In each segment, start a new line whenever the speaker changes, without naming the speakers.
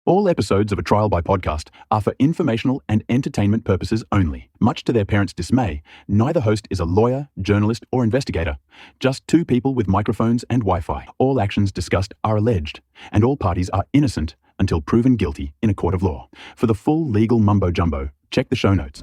All episodes of A Trial by Podcast are for informational and entertainment purposes only. Much to their parents' dismay, neither host is a lawyer, journalist, or investigator. Just two people with microphones and Wi-Fi. All actions discussed are alleged, and all parties are innocent until proven guilty in a court of law. For the full legal mumbo-jumbo, check the show notes.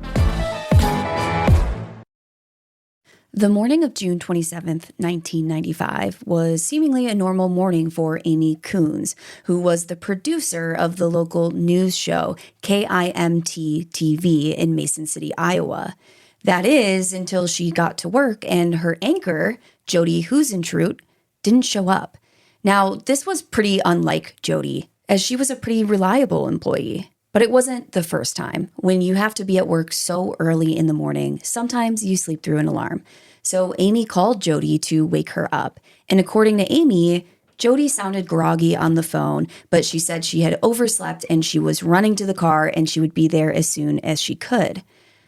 The morning of June 27th, 1995 was seemingly a normal morning for Amy Coons, who was the producer of the local news show KIMT-TV in Mason City, Iowa. That is, until she got to work and her anchor, Jodi Huisentruit, didn't show up. Now, this was pretty unlike Jodi, as she was a pretty reliable employee. But it wasn't the first time. When you have to be at work so early in the morning, sometimes you sleep through an alarm. So Amy called Jodi to wake her up. And according to Amy, Jodi sounded groggy on the phone, but she said she had overslept and she was running to the car and she would be there as soon as she could.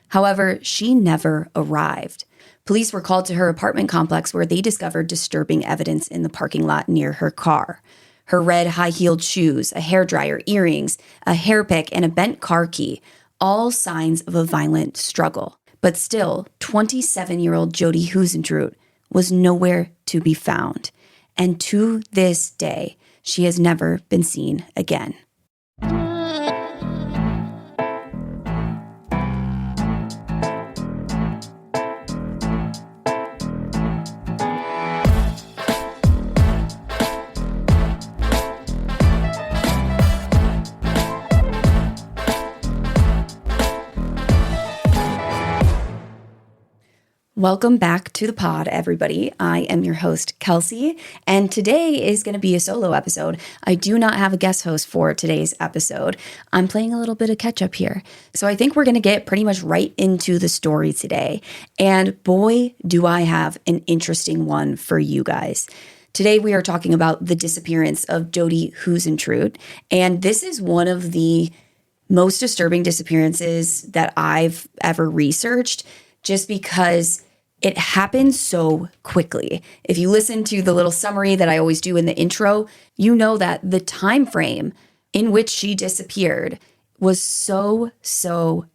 However, she never arrived. Police were called to her apartment complex where they discovered disturbing evidence in the parking lot near her car. Her red high-heeled shoes, a hairdryer, earrings, a hairpick, and a bent car key, all signs of a violent struggle. But still, 27-year-old Jodi Huisentruit was nowhere to be found. And to this day, she has never been seen again. Welcome back to the pod, everybody. I am your host, Kelsey, and today is going to be a solo episode. I do not have a guest host for today's episode. I'm playing a little bit of catch up here. So I think we're going to get pretty much right into the story today. And boy, do I have an interesting one for you guys. Today we are talking about the disappearance of Jodi Huisentruit, and this is one of the most disturbing disappearances that I've ever researched, just because it happened so quickly. If you listen to the little summary that I always do in the intro, you know that the time frame in which she disappeared was so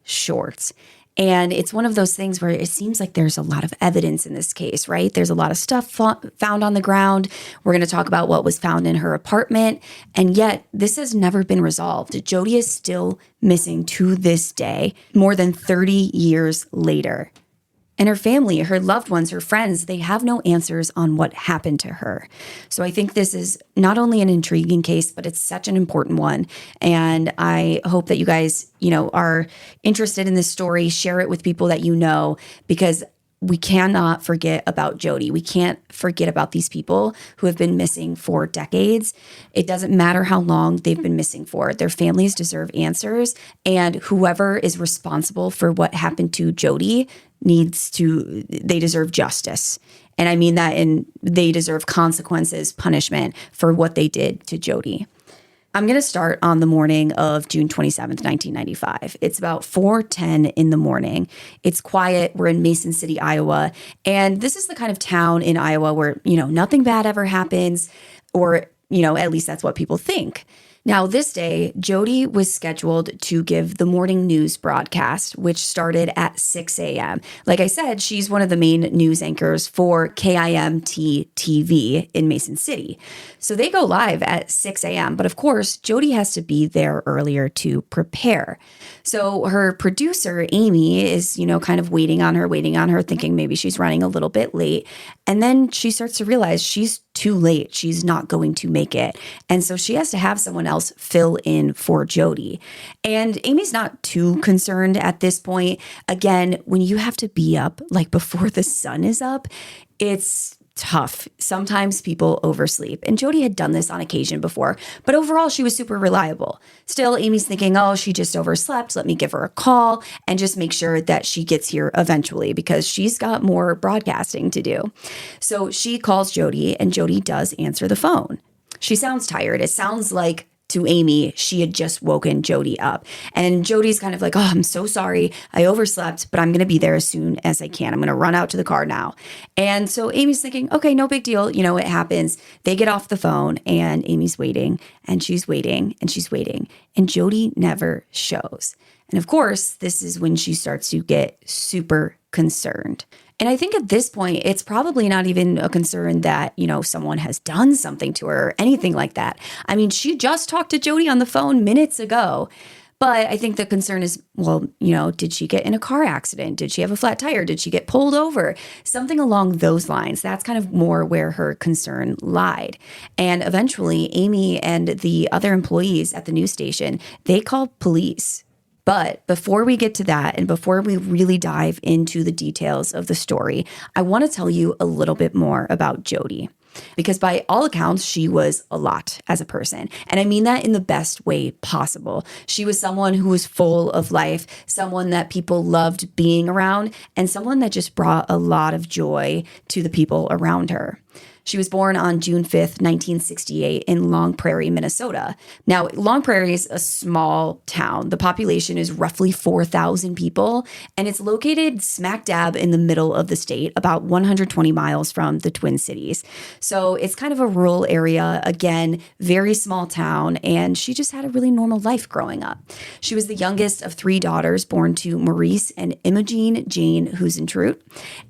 short. And it's one of those things where it seems like there's a lot of evidence in this case, right? There's a lot of stuff found on the ground. We're going to talk about what was found in her apartment. And yet this has never been resolved. Jodi is still missing to this day, more than 30 years later. And her family, her loved ones, her friends, they have no answers on what happened to her. So I think this is not only an intriguing case, but it's such an important one. And I hope that you guys, are interested in this story. Share it with people that you know, because we cannot forget about Jodi. We can't forget about these people who have been missing for decades. It doesn't matter how long they've been missing for. Their families deserve answers. And whoever is responsible for what happened to Jodi they deserve justice. And I mean that they deserve consequences, punishment for what they did to Jodi. I'm going to start on the morning of June 27th, 1995. It's about 4:10 in the morning. It's quiet. We're in Mason City, Iowa. And this is the kind of town in Iowa where, nothing bad ever happens, or, at least that's what people think. Now, this day, Jodi was scheduled to give the morning news broadcast, which started at 6 a.m. Like I said, she's one of the main news anchors for KIMT-TV in Mason City. So they go live at 6 a.m. But of course, Jodi has to be there earlier to prepare. So her producer, Amy, is, kind of waiting on her, thinking maybe she's running a little bit late. And then she starts to realize she's too late. She's not going to make it. And so she has to have someone else fill in for Jodi. And Amy's not too concerned at this point. Again, when you have to be up like before the sun is up, it's tough. Sometimes people oversleep. And Jodi had done this on occasion before, but overall she was super reliable. Still, Amy's thinking, oh, she just overslept. Let me give her a call and just make sure that she gets here eventually, because she's got more broadcasting to do. So she calls Jodi, and Jodi does answer the phone. She sounds tired. It sounds like to Amy, she had just woken Jodi up. And Jodi's kind of like, oh, I'm so sorry. I overslept, but I'm going to be there as soon as I can. I'm going to run out to the car now. And so Amy's thinking, okay, no big deal. You know, it happens. They get off the phone and Amy's waiting and she's waiting and she's waiting. And Jodi never shows. And of course, this is when she starts to get super concerned. And I think at this point, it's probably not even a concern that, you know, someone has done something to her or anything like that. I mean, she just talked to Jodi on the phone minutes ago. But I think the concern is, well, you know, did she get in a car accident? Did she have a flat tire? Did she get pulled over? Something along those lines. That's kind of more where her concern lied. And eventually, Amy and the other employees at the news station, they called police. But before we get to that and before we really dive into the details of the story, I want to tell you a little bit more about Jodi. Because by all accounts, she was a lot as a person. And I mean that in the best way possible. She was someone who was full of life, someone that people loved being around, and someone that just brought a lot of joy to the people around her. She was born on June 5th, 1968 in Long Prairie, Minnesota. Now, Long Prairie is a small town. The population is roughly 4,000 people, and it's located smack dab in the middle of the state, about 120 miles from the Twin Cities. So it's kind of a rural area, again, very small town, and she just had a really normal life growing up. She was the youngest of 3 daughters born to Maurice and Imogene Jane Huisentruit,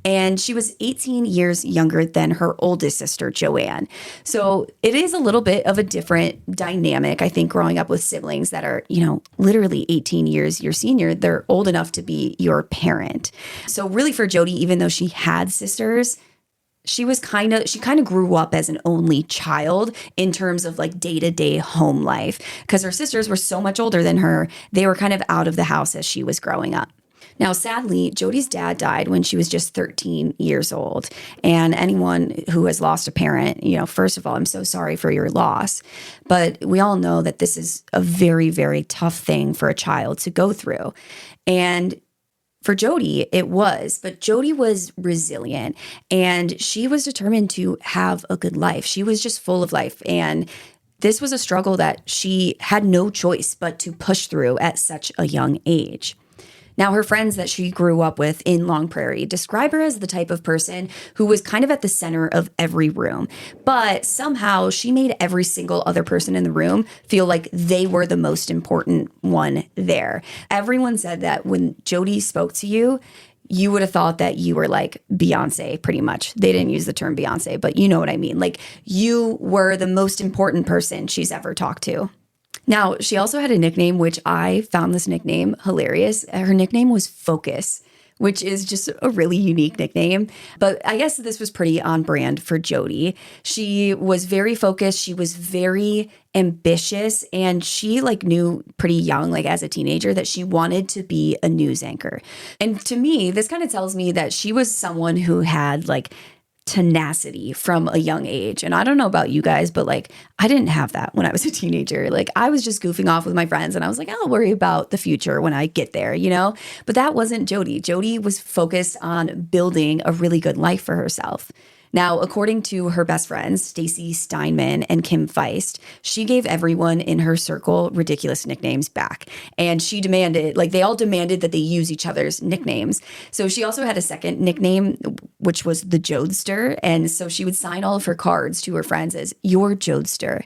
and she was 18 years younger than her oldest sister, Joanne. So it is a little bit of a different dynamic, I think, growing up with siblings that are, you know, literally 18 years your senior. They're old enough to be your parent. So really for Jodi, even though she had sisters, she kind of grew up as an only child in terms of like day-to-day home life because her sisters were so much older than her. They were kind of out of the house as she was growing up. Now, sadly, Jodi's dad died when she was just 13 years old. And anyone who has lost a parent, you know, first of all, I'm so sorry for your loss. But we all know that this is a very, very tough thing for a child to go through. And for Jodi, it was, but Jodi was resilient and she was determined to have a good life. She was just full of life. And this was a struggle that she had no choice but to push through at such a young age. Now, her friends that she grew up with in Long Prairie describe her as the type of person who was kind of at the center of every room, but somehow she made every single other person in the room feel like they were the most important one there. Everyone said that when Jodi spoke to you, you would have thought that you were like Beyonce, pretty much. They didn't use the term Beyonce, but you know what I mean. Like you were the most important person she's ever talked to. Now, she also had a nickname, which I found this nickname hilarious. Her nickname was Focus, which is just a really unique nickname. But I guess this was pretty on brand for Jodi. She was very focused. She was very ambitious. And she knew pretty young, as a teenager, that she wanted to be a news anchor. And to me, this kind of tells me that she was someone who had tenacity from a young age. And I don't know about you guys, but I didn't have that when I was a teenager. I was just goofing off with my friends and I was like, I'll worry about the future when I get there, But that wasn't Jodi. Jodi was focused on building a really good life for herself. Now, according to her best friends, Stacy Steinman and Kim Feist, she gave everyone in her circle ridiculous nicknames back. And she demanded, they all demanded that they use each other's nicknames. So she also had a second nickname, which was the Jodester. And so she would sign all of her cards to her friends as your Jodester,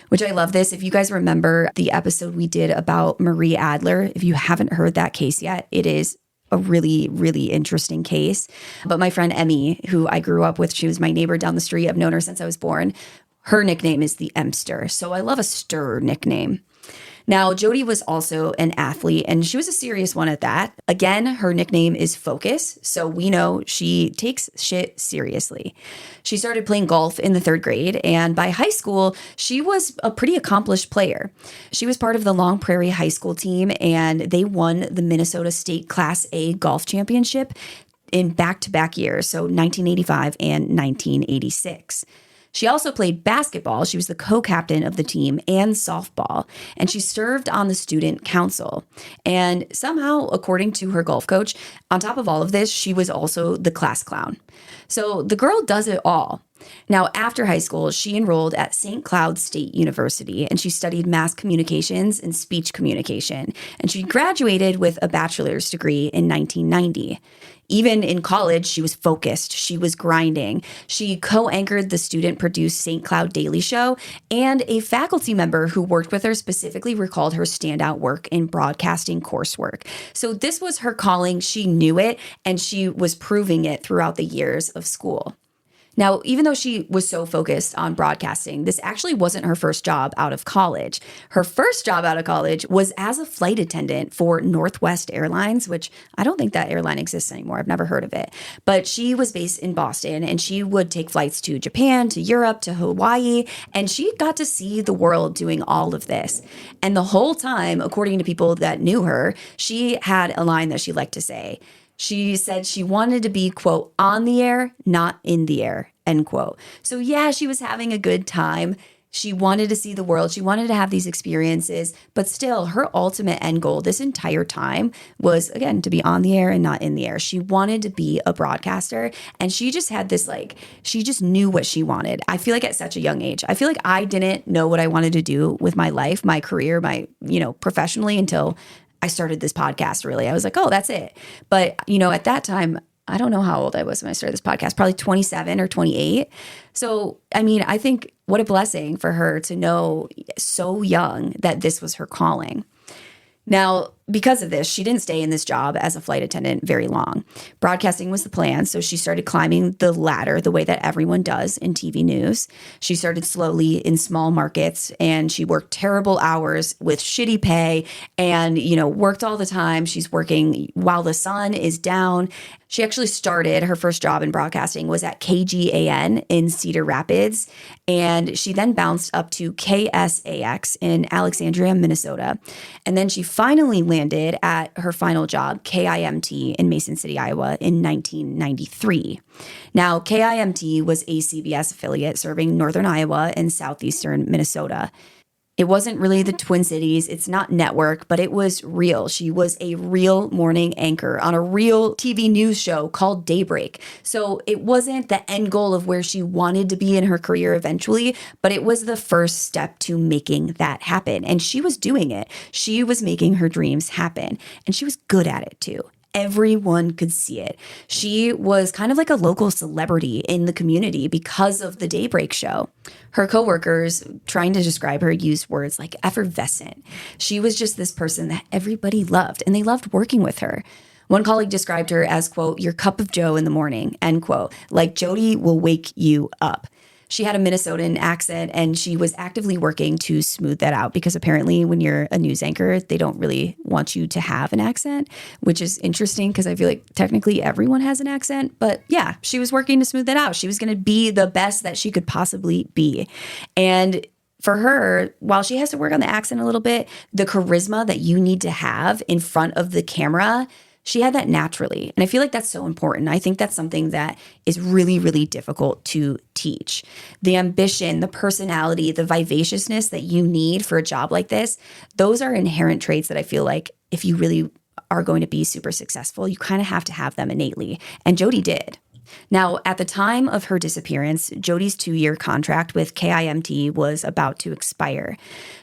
which I love this. If you guys remember the episode we did about Marie Adler, if you haven't heard that case yet, it is a really, really interesting case. But my friend Emmy, who I grew up with, she was my neighbor down the street. I've known her since I was born. Her nickname is the Emster. So I love a stir nickname. Now, Jodi was also an athlete, and she was a serious one at that. Again, her nickname is Focus, so we know she takes shit seriously. She started playing golf in the 3rd grade, and by high school, she was a pretty accomplished player. She was part of the Long Prairie high school team, and they won the Minnesota State Class A golf championship in back-to-back years, so 1985 and 1986. She also played basketball. She was the co-captain of the team and softball, and she served on the student council. And somehow, according to her golf coach, on top of all of this, she was also the class clown. So the girl does it all. Now, after high school, she enrolled at St. Cloud State University and she studied mass communications and speech communication. And she graduated with a bachelor's degree in 1990. Even in college, she was focused. She was grinding. She co-anchored the student-produced St. Cloud Daily Show, and a faculty member who worked with her specifically recalled her standout work in broadcasting coursework. So this was her calling. She knew it, and she was proving it throughout the years of school. Now, even though she was so focused on broadcasting, this actually wasn't her first job out of college. Her first job out of college was as a flight attendant for Northwest Airlines, which I don't think that airline exists anymore. I've never heard of it. But she was based in Boston, and she would take flights to Japan, to Europe, to Hawaii, and she got to see the world doing all of this. And the whole time, according to people that knew her, she had a line that she liked to say. She said she wanted to be, quote, on the air, not in the air, end quote. So yeah, she was having a good time. She wanted to see the world. She wanted to have these experiences, but still her ultimate end goal this entire time was, again, to be on the air and not in the air. She wanted to be a broadcaster, and she just had this, she just knew what she wanted. I feel like at such a young age, I feel like I didn't know what I wanted to do with my life, my career, professionally until I started this podcast, really. I was like, oh, that's it. But, at that time, I don't know how old I was when I started this podcast, probably 27 or 28. So, I think what a blessing for her to know so young that this was her calling. Now, because of this, she didn't stay in this job as a flight attendant very long. Broadcasting was the plan, so she started climbing the ladder the way that everyone does in TV news. She started slowly in small markets, and she worked terrible hours with shitty pay and, worked all the time. She's working while the sun is down. She actually started, her first job in broadcasting was at KGAN in Cedar Rapids, and she then bounced up to KSAX in Alexandria, Minnesota. And then she finally landed at her final job, KIMT in Mason City, Iowa in 1993. Now, KIMT was a CBS affiliate serving northern Iowa and southeastern Minnesota. It wasn't really the Twin Cities. It's not network, but it was real. She was a real morning anchor on a real TV news show called Daybreak. So it wasn't the end goal of where she wanted to be in her career eventually, but it was the first step to making that happen. And she was doing it. She was making her dreams happen. And she was good at it too. Everyone could see it. She was kind of like a local celebrity in the community because of the Daybreak show. Her coworkers, trying to describe her, used words like effervescent. She was just this person that everybody loved, and they loved working with her. One colleague described her as, quote, your cup of joe in the morning, end quote, like Jodi will wake you up. She had a Minnesotan accent, and she was actively working to smooth that out because apparently when you're a news anchor, they don't really want you to have an accent, which is interesting because I feel like technically everyone has an accent. But yeah, she was working to smooth that out. She was going to be the best that she could possibly be. And for her, while she has to work on the accent a little bit, the charisma that you need to have in front of the camera, she had that naturally. And I feel like that's so important. I think that's something that is really, really difficult to teach. The ambition, the personality, the vivaciousness that you need for a job like this, those are inherent traits that I feel like if you really are going to be super successful, you kind of have to have them innately. And Jodi did. Now, at the time of her disappearance, Jodi's 2-year contract with KIMT was about to expire.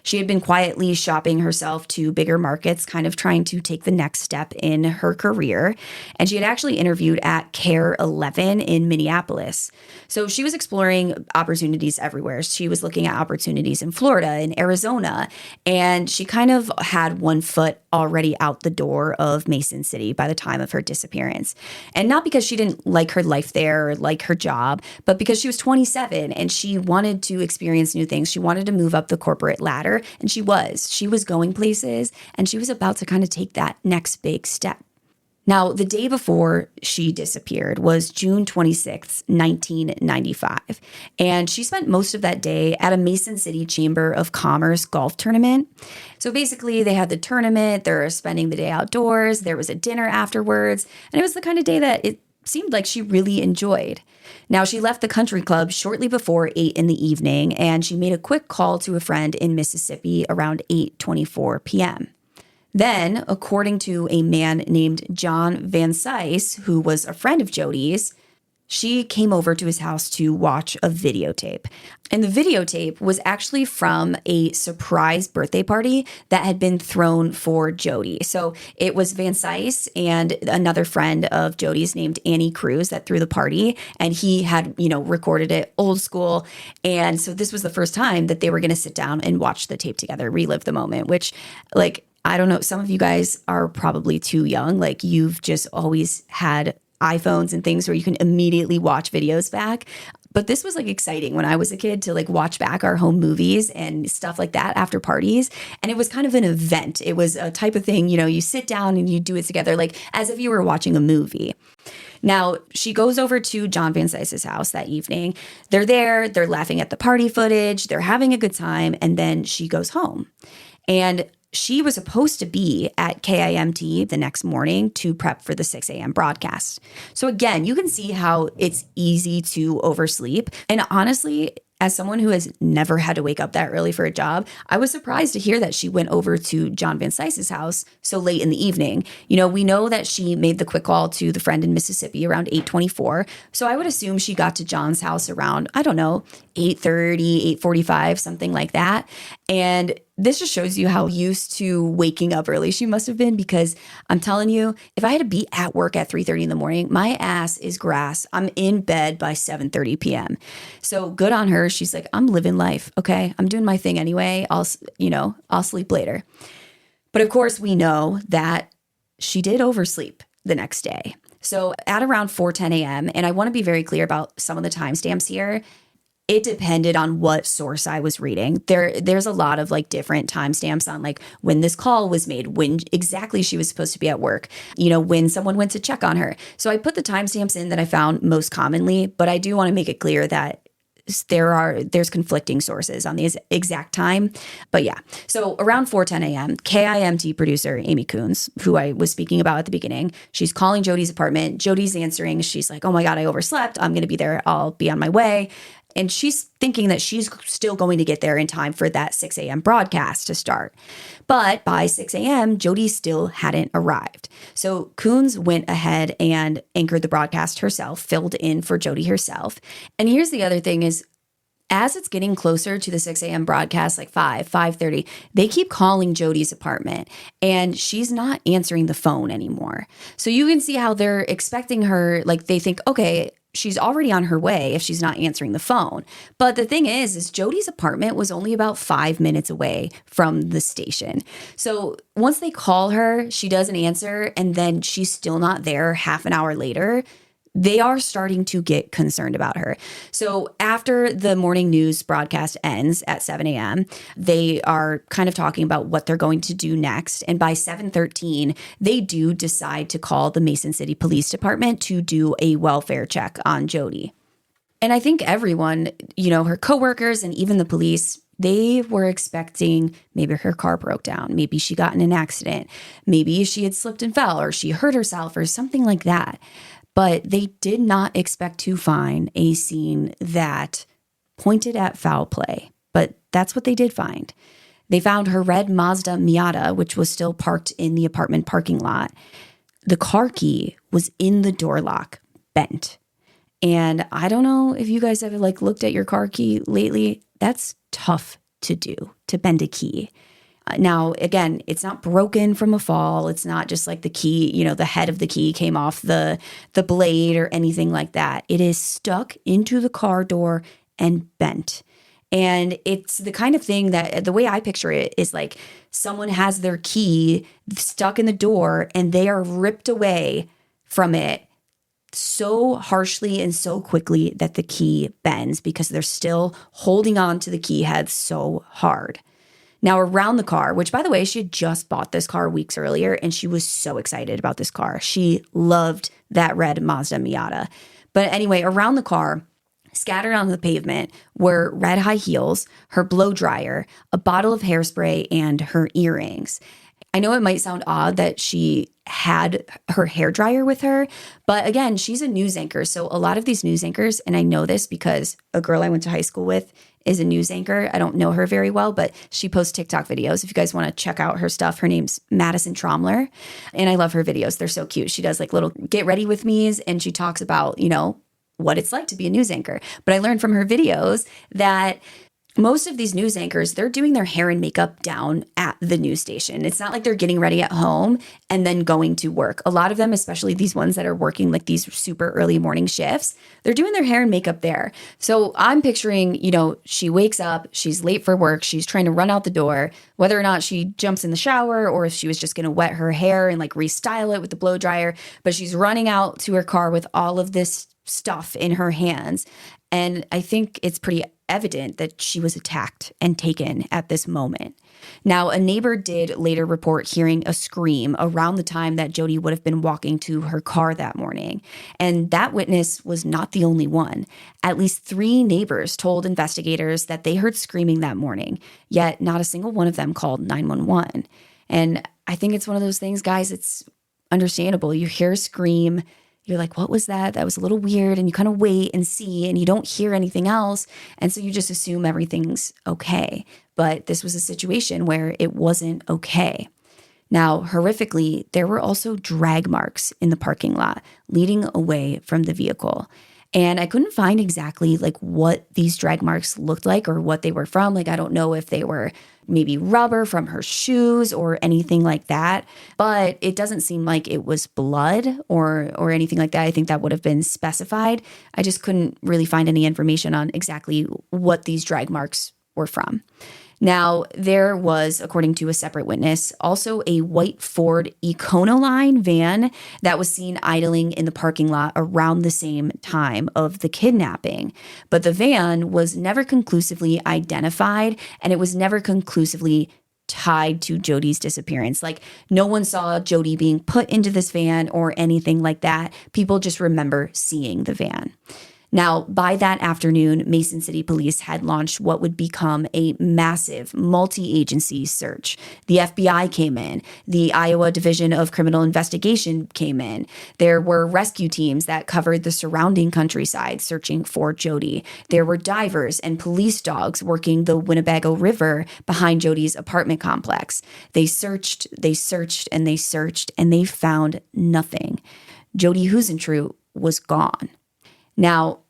She had been quietly shopping herself to bigger markets, kind of trying to take the next step in her career. And she had actually interviewed at Care 11 in Minneapolis. So she was exploring opportunities everywhere. She was looking at opportunities in Florida and Arizona, and she kind of had one foot already out the door of Mason City by the time of her disappearance. And not because she didn't like her life there or like her job, but because she was 27 and she wanted to experience new things. She wanted to move up the corporate ladder, and she was going places, and she was about to kind of take that next big step. Now, the day before she disappeared was June 26th, 1995, and she spent most of that day at a Mason City Chamber of Commerce golf tournament. So basically, they had the tournament, they're spending the day outdoors, there was a dinner afterwards, and it was the kind of day that it seemed like she really enjoyed. Now, she left the country club shortly before 8 in the evening, and she made a quick call to a friend in Mississippi around 8:24 p.m. Then, according to a man named John Vansice, who was a friend of Jodi's, she came over to his house to watch a videotape. And the videotape was actually from a surprise birthday party that had been thrown for Jodi. So it was Vansice and another friend of Jodi's named Annie Cruz that threw the party. And he had, recorded it old school. And so this was the first time that they were going to sit down and watch the tape together, relive the moment, which, like, I don't know, some of you guys are probably too young. Like, you've just always had iPhones and things where you can immediately watch videos back. But this was like exciting when I was a kid to like watch back our home movies and stuff like that after parties. And it was kind of an event. It was a type of thing, you sit down and you do it together, like as if you were watching a movie. Now, she goes over to John Vansice's house that evening. They're there, they're laughing at the party footage, they're having a good time, and then she goes home. And she was supposed to be at KIMT the next morning to prep for the 6 a.m. broadcast. So again, you can see how it's easy to oversleep. And honestly, as someone who has never had to wake up that early for a job, I was surprised to hear that she went over to John Vansice's house so late in the evening. We know that she made the quick call to the friend in Mississippi around 8:24. So I would assume she got to John's house around, 8:30, 8:45, something like that. And this just shows you how used to waking up early she must have been, because I'm telling you, if I had to be at work at 3:30 in the morning, my ass is grass. I'm in bed by 7:30 p.m. So good on her. She's like, I'm living life. Okay. I'm doing my thing anyway. I'll sleep later. But of course we know that she did oversleep the next day. So at around 4:10 a.m., and I want to be very clear about some of the timestamps here, it depended on what source I was reading. There's a lot of like different timestamps on like when this call was made, when exactly she was supposed to be at work, when someone went to check on her. So I put the timestamps in that I found most commonly, but I do want to make it clear that there's conflicting sources on the exact time. But yeah, so around 4:10 a.m., KIMT producer Amy Coons, who I was speaking about at the beginning, she's calling Jodi's apartment. Jodi's answering. She's like, oh my God, I overslept. I'm going to be there. I'll be on my way. And she's thinking that she's still going to get there in time for that 6 a.m. broadcast to start. But by 6 a.m., Jodi still hadn't arrived. So Coons went ahead and anchored the broadcast herself, filled in for Jodi herself. And here's the other thing is, as it's getting closer to the 6 a.m. broadcast, like 5:30, they keep calling Jodi's apartment and she's not answering the phone anymore. So you can see how they're expecting her, like they think, okay, she's already on her way if she's not answering the phone. But the thing is Jodi's apartment was only about 5 minutes away from the station. So once they call her, she doesn't answer, and then she's still not there half an hour later. They are starting to get concerned about her. So after the morning news broadcast ends at 7 a.m., they are kind of talking about what they're going to do next. And by 7:13, they do decide to call the Mason City Police Department to do a welfare check on Jodi. And I think everyone, her coworkers and even the police, they were expecting maybe her car broke down. Maybe she got in an accident. Maybe she had slipped and fell, or she hurt herself or something like that. But they did not expect to find a scene that pointed at foul play. But that's what they did find. They found her red Mazda Miata, which was still parked in the apartment parking lot. The car key was in the door lock, bent. And I don't know if you guys have looked at your car key lately. That's tough to do, to bend a key. Now, again, it's not broken from a fall. It's not just like the key, the head of the key came off the blade or anything like that. It is stuck into the car door and bent. And it's the kind of thing that, the way I picture it, is like someone has their key stuck in the door and they are ripped away from it so harshly and so quickly that the key bends because they're still holding on to the key head so hard. Now, around the car, which, by the way, she had just bought this car weeks earlier, and she was so excited about this car. She loved that red Mazda Miata. But anyway, around the car, scattered on the pavement, were red high heels, her blow dryer, a bottle of hairspray, and her earrings. I know it might sound odd that she had her hairdryer with her, but again, she's a news anchor. So a lot of these news anchors, and I know this because a girl I went to high school with is a news anchor. I don't know her very well, but she posts TikTok videos. If you guys want to check out her stuff, her name's Madison Tromler. And I love her videos. They're so cute. She does like little get ready with me's, and she talks about, what it's like to be a news anchor. But I learned from her videos that most of these news anchors, they're doing their hair and makeup down at the news station. It's not like they're getting ready at home and then going to work. A lot of them, especially these ones that are working like these super early morning shifts, they're doing their hair and makeup there. So I'm picturing, she wakes up, she's late for work, she's trying to run out the door, whether or not she jumps in the shower or if she was just going to wet her hair and like restyle it with the blow dryer, but she's running out to her car with all of this stuff in her hands. And I think it's pretty evident that she was attacked and taken at this moment. Now, a neighbor did later report hearing a scream around the time that Jodi would have been walking to her car that morning. And that witness was not the only one. At least 3 neighbors told investigators that they heard screaming that morning, yet not a single one of them called 911. And I think it's one of those things, guys, it's understandable. You hear a scream, you're like, what was that? That was a little weird. And you kind of wait and see, and you don't hear anything else. And so you just assume everything's okay. But this was a situation where it wasn't okay. Now, horrifically, there were also drag marks in the parking lot leading away from the vehicle. And I couldn't find exactly like what these drag marks looked like or what they were from. Like, I don't know if they were maybe rubber from her shoes or anything like that. But it doesn't seem like it was blood or anything like that. I think that would have been specified. I just couldn't really find any information on exactly what these drag marks were from. Now, there was, according to a separate witness, also a white Ford Econoline van that was seen idling in the parking lot around the same time of the kidnapping. But the van was never conclusively identified, and it was never conclusively tied to Jodi's disappearance. Like, no one saw Jodi being put into this van or anything like that. People just remember seeing the van. Now, by that afternoon, Mason City Police had launched what would become a massive multi-agency search. The FBI came in. The Iowa Division of Criminal Investigation came in. There were rescue teams that covered the surrounding countryside searching for Jodi. There were divers and police dogs working the Winnebago River behind Jodi's apartment complex. They searched, and they searched, and they found nothing. Jodi Huisentruit was gone. Now,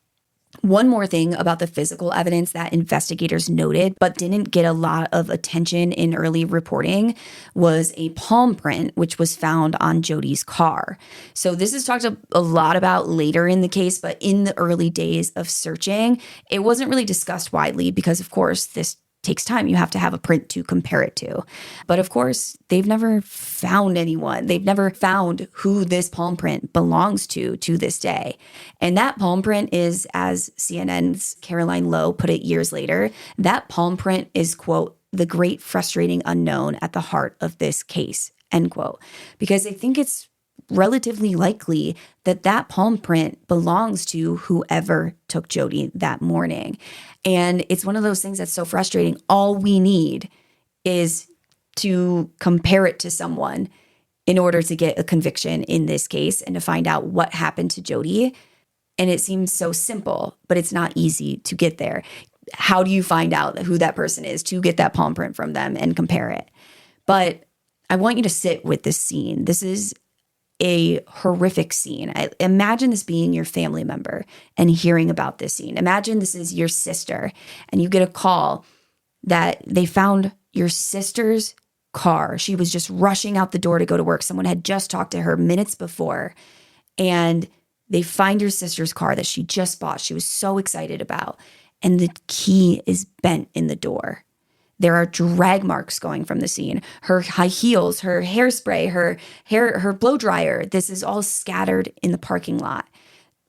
one more thing about the physical evidence that investigators noted but didn't get a lot of attention in early reporting was a palm print, which was found on Jodi's car. So this is talked a lot about later in the case, but in the early days of searching, it wasn't really discussed widely because, of course, this takes time. You have to have a print to compare it to. But of course, they've never found anyone. They've never found who this palm print belongs to this day. And that palm print is, as CNN's Caroline Lowe put it years later, that palm print is, quote, the great frustrating unknown at the heart of this case, end quote. Because I think it's relatively likely that that palm print belongs to whoever took Jodi that morning. And it's one of those things that's so frustrating. All we need is to compare it to someone in order to get a conviction in this case and to find out what happened to Jodi. And it seems so simple, but it's not easy to get there. How do you find out who that person is to get that palm print from them and compare it? But I want you to sit with this scene. This is a horrific scene. Imagine this being your family member and hearing about this scene. Imagine this is your sister and you get a call that they found your sister's car. She was just rushing out the door to go to work. Someone had just talked to her minutes before, and they find your sister's car that she just bought. She was so excited about, and the key is bent in the door. There are drag marks going from the scene. Her high heels, her hairspray, her blow dryer. This is all scattered in the parking lot.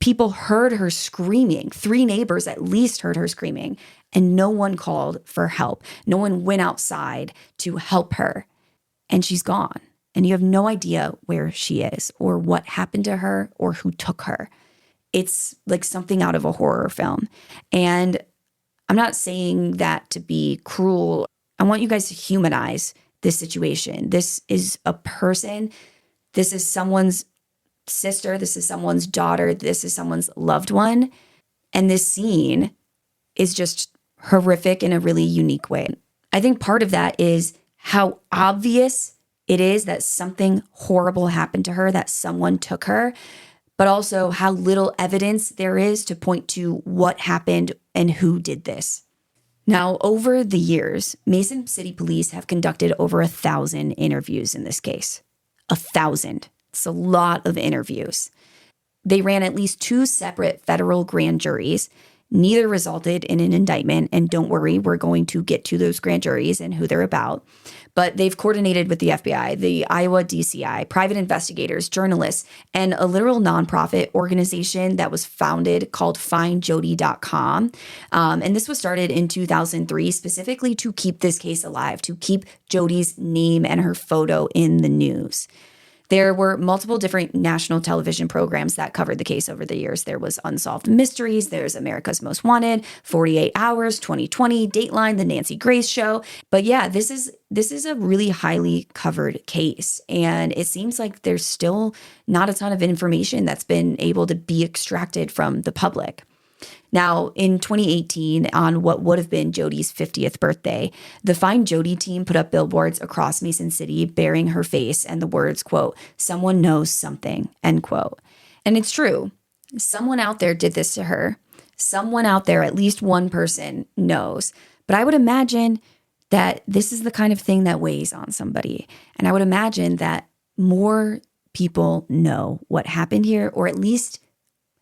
People heard her screaming. 3 neighbors at least heard her screaming, and no one called for help. No one went outside to help her, and she's gone. And you have no idea where she is or what happened to her or who took her. It's like something out of a horror film. And I'm not saying that to be cruel. I want you guys to humanize this situation. This is a person. This is someone's sister. This is someone's daughter. This is someone's loved one. And this scene is just horrific in a really unique way. I think part of that is how obvious it is that something horrible happened to her, that someone took her. but also how little evidence there is to point to what happened and who did this. Now, over the years, Mason City Police have conducted over 1,000 interviews in this case. 1,000. It's a lot of interviews. They ran at least 2 separate federal grand juries. Neither resulted in an indictment, and don't worry, we're going to get to those grand juries and who they're about. But they've coordinated with the FBI, the Iowa DCI, private investigators, journalists, and a literal nonprofit organization that was founded called FindJodi.com. And this was started in 2003 specifically to keep this case alive, to keep Jodi's name and her photo in the news. There were multiple different national television programs that covered the case over the years. There was Unsolved Mysteries, there's America's Most Wanted, 48 Hours, 2020, Dateline, The Nancy Grace Show. But yeah, this is a really highly covered case. And it seems like there's still not a ton of information that's been able to be extracted from the public. Now, in 2018, on what would have been Jodi's 50th birthday, the Find Jodi team put up billboards across Mason City bearing her face and the words, quote, "Someone knows something," end quote. And it's true. Someone out there did this to her. Someone out there, at least one person, knows. But I would imagine that this is the kind of thing that weighs on somebody. And I would imagine that more people know what happened here, or at least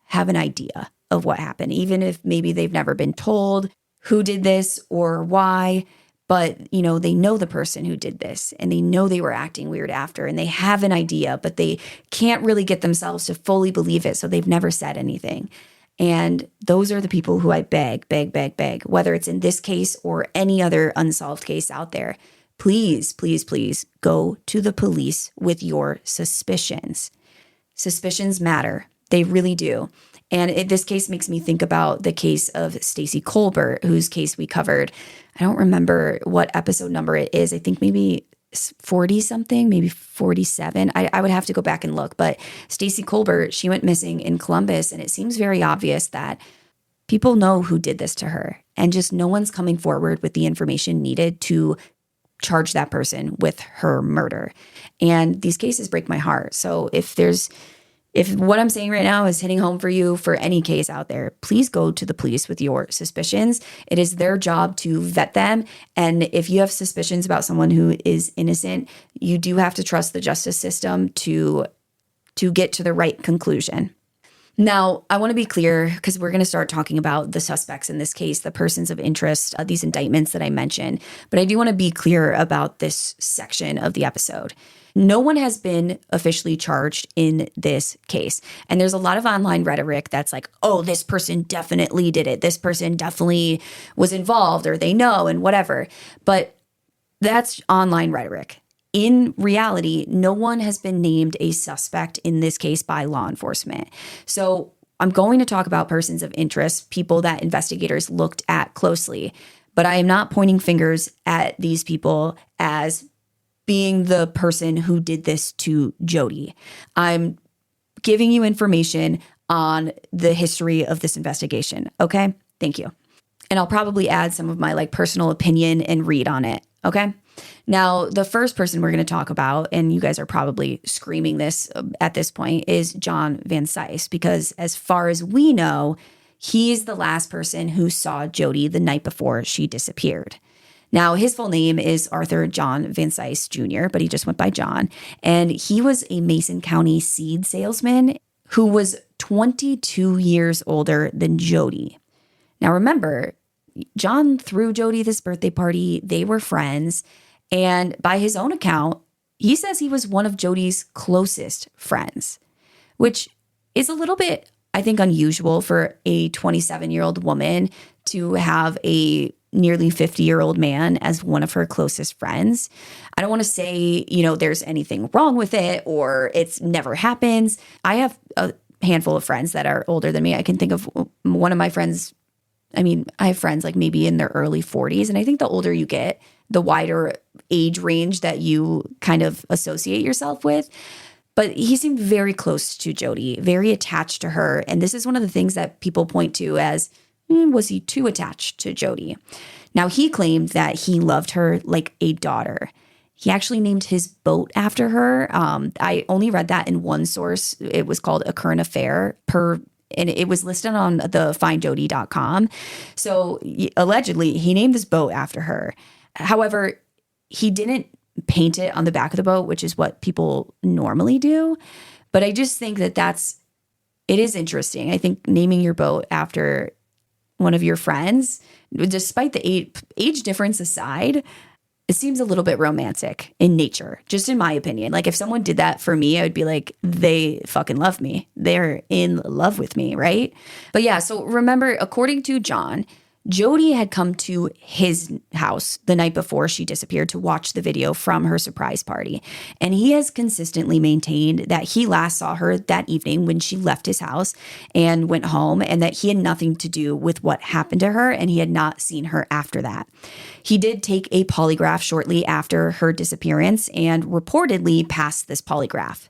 have an idea of what happened, even if maybe they've never been told who did this or why, but they know the person who did this and they know they were acting weird after, and they have an idea, but they can't really get themselves to fully believe it. So they've never said anything. And those are the people who I beg, whether it's in this case or any other unsolved case out there, please, please, please go to the police with your suspicions. Suspicions matter. They really do. And this case makes me think about the case of Stacey Colbert, whose case we covered. I don't remember what episode number it is. I think maybe 40 something, maybe 47. I would have to go back and look. But Stacey Colbert, she went missing in Columbus, and it seems very obvious that people know who did this to her, and just no one's coming forward with the information needed to charge that person with her murder. And these cases break my heart. So if what I'm saying right now is hitting home for you for any case out there, please go to the police with your suspicions. It is their job to vet them. And if you have suspicions about someone who is innocent, you do have to trust the justice system to get to the right conclusion. Now, I want to be clear, because we're going to start talking about the suspects in this case, the persons of interest, these indictments that I mentioned. But I do want to be clear about this section of the episode. No one has been officially charged in this case. And there's a lot of online rhetoric that's like, oh, this person definitely did it. This person definitely was involved, or they know, and whatever. But that's online rhetoric. In reality, no one has been named a suspect in this case by law enforcement. So I'm going to talk about persons of interest, people that investigators looked at closely. But I am not pointing fingers at these people as being the person who did this to Jodi. I'm giving you information on the history of this investigation. Okay? Thank you. And I'll probably add some of my personal opinion and read on it. Okay? Now, the first person we're going to talk about, and you guys are probably screaming this at this point, is John Vansice, because as far as we know, he's the last person who saw Jodi the night before she disappeared. Now, his full name is Arthur John Vansice Jr., but he just went by John. And he was a Mason County seed salesman who was 22 years older than Jodi. Now, remember, John threw Jodi this birthday party. They were friends. And by his own account, he says he was one of Jodi's closest friends, which is a little bit, I think, unusual for a 27-year-old woman to have a nearly 50-year-old man as one of her closest friends. I don't want to say, there's anything wrong with it or it's never happens. I have a handful of friends that are older than me. I can think of one of my friends. I have friends maybe in their early 40s. And I think the older you get, the wider age range that you kind of associate yourself with. But he seemed very close to Jodi, very attached to her. And this is one of the things that people point to as, was he too attached to Jodi? Now, he claimed that he loved her like a daughter. He actually named his boat after her. I only read that in one source. It was called A Current Affair and it was listed on the findjodi.com. So allegedly, he named this boat after her. However, he didn't paint it on the back of the boat, which is what people normally do. But I just think that it is interesting. I think naming your boat after one of your friends, despite the age difference aside, it seems a little bit romantic in nature, just in my opinion. Like if someone did that for me, I would be like, they fucking love me. They're in love with me, right? But yeah, so remember, according to John, Jodi had come to his house the night before she disappeared to watch the video from her surprise party. And he has consistently maintained that he last saw her that evening when she left his house and went home, and that he had nothing to do with what happened to her, and he had not seen her after that. He did take a polygraph shortly after her disappearance and reportedly passed this polygraph.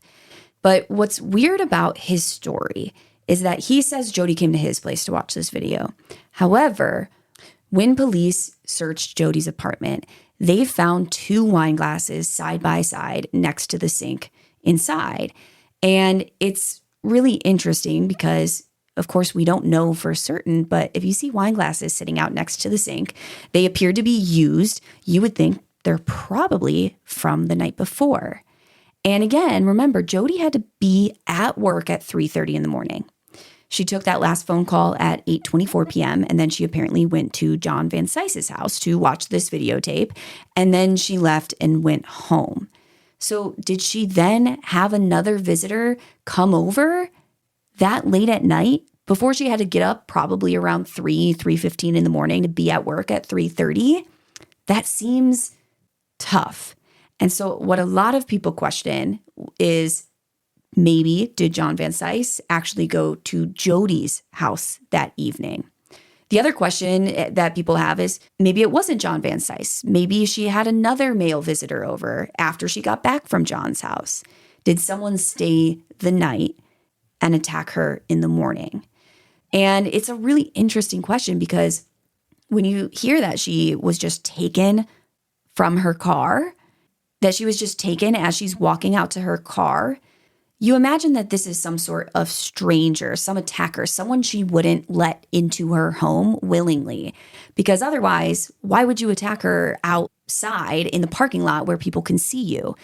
But what's weird about his story is that he says Jodi came to his place to watch this video. However, when police searched Jodi's apartment, they found 2 wine glasses side by side next to the sink inside. And it's really interesting because, of course, we don't know for certain, but if you see wine glasses sitting out next to the sink, they appear to be used. You would think they're probably from the night before. And again, remember, Jodi had to be at work at 3:30 in the morning. She took that last phone call at 8:24 p.m. and then she apparently went to John Vansice's house to watch this videotape, and then she left and went home. So did she then have another visitor come over that late at night before she had to get up probably around 3:15 in the morning to be at work at 3:30? That seems tough. And so what a lot of people question is, maybe did John Vansice actually go to Jodi's house that evening? The other question that people have is, maybe it wasn't John Vansice. Maybe she had another male visitor over after she got back from John's house. Did someone stay the night and attack her in the morning? And it's a really interesting question because when you hear that she was just taken from her car, that she was just taken as she's walking out to her car, you imagine that this is some sort of stranger, some attacker, someone she wouldn't let into her home willingly. Because otherwise, why would you attack her outside in the parking lot where people can see you?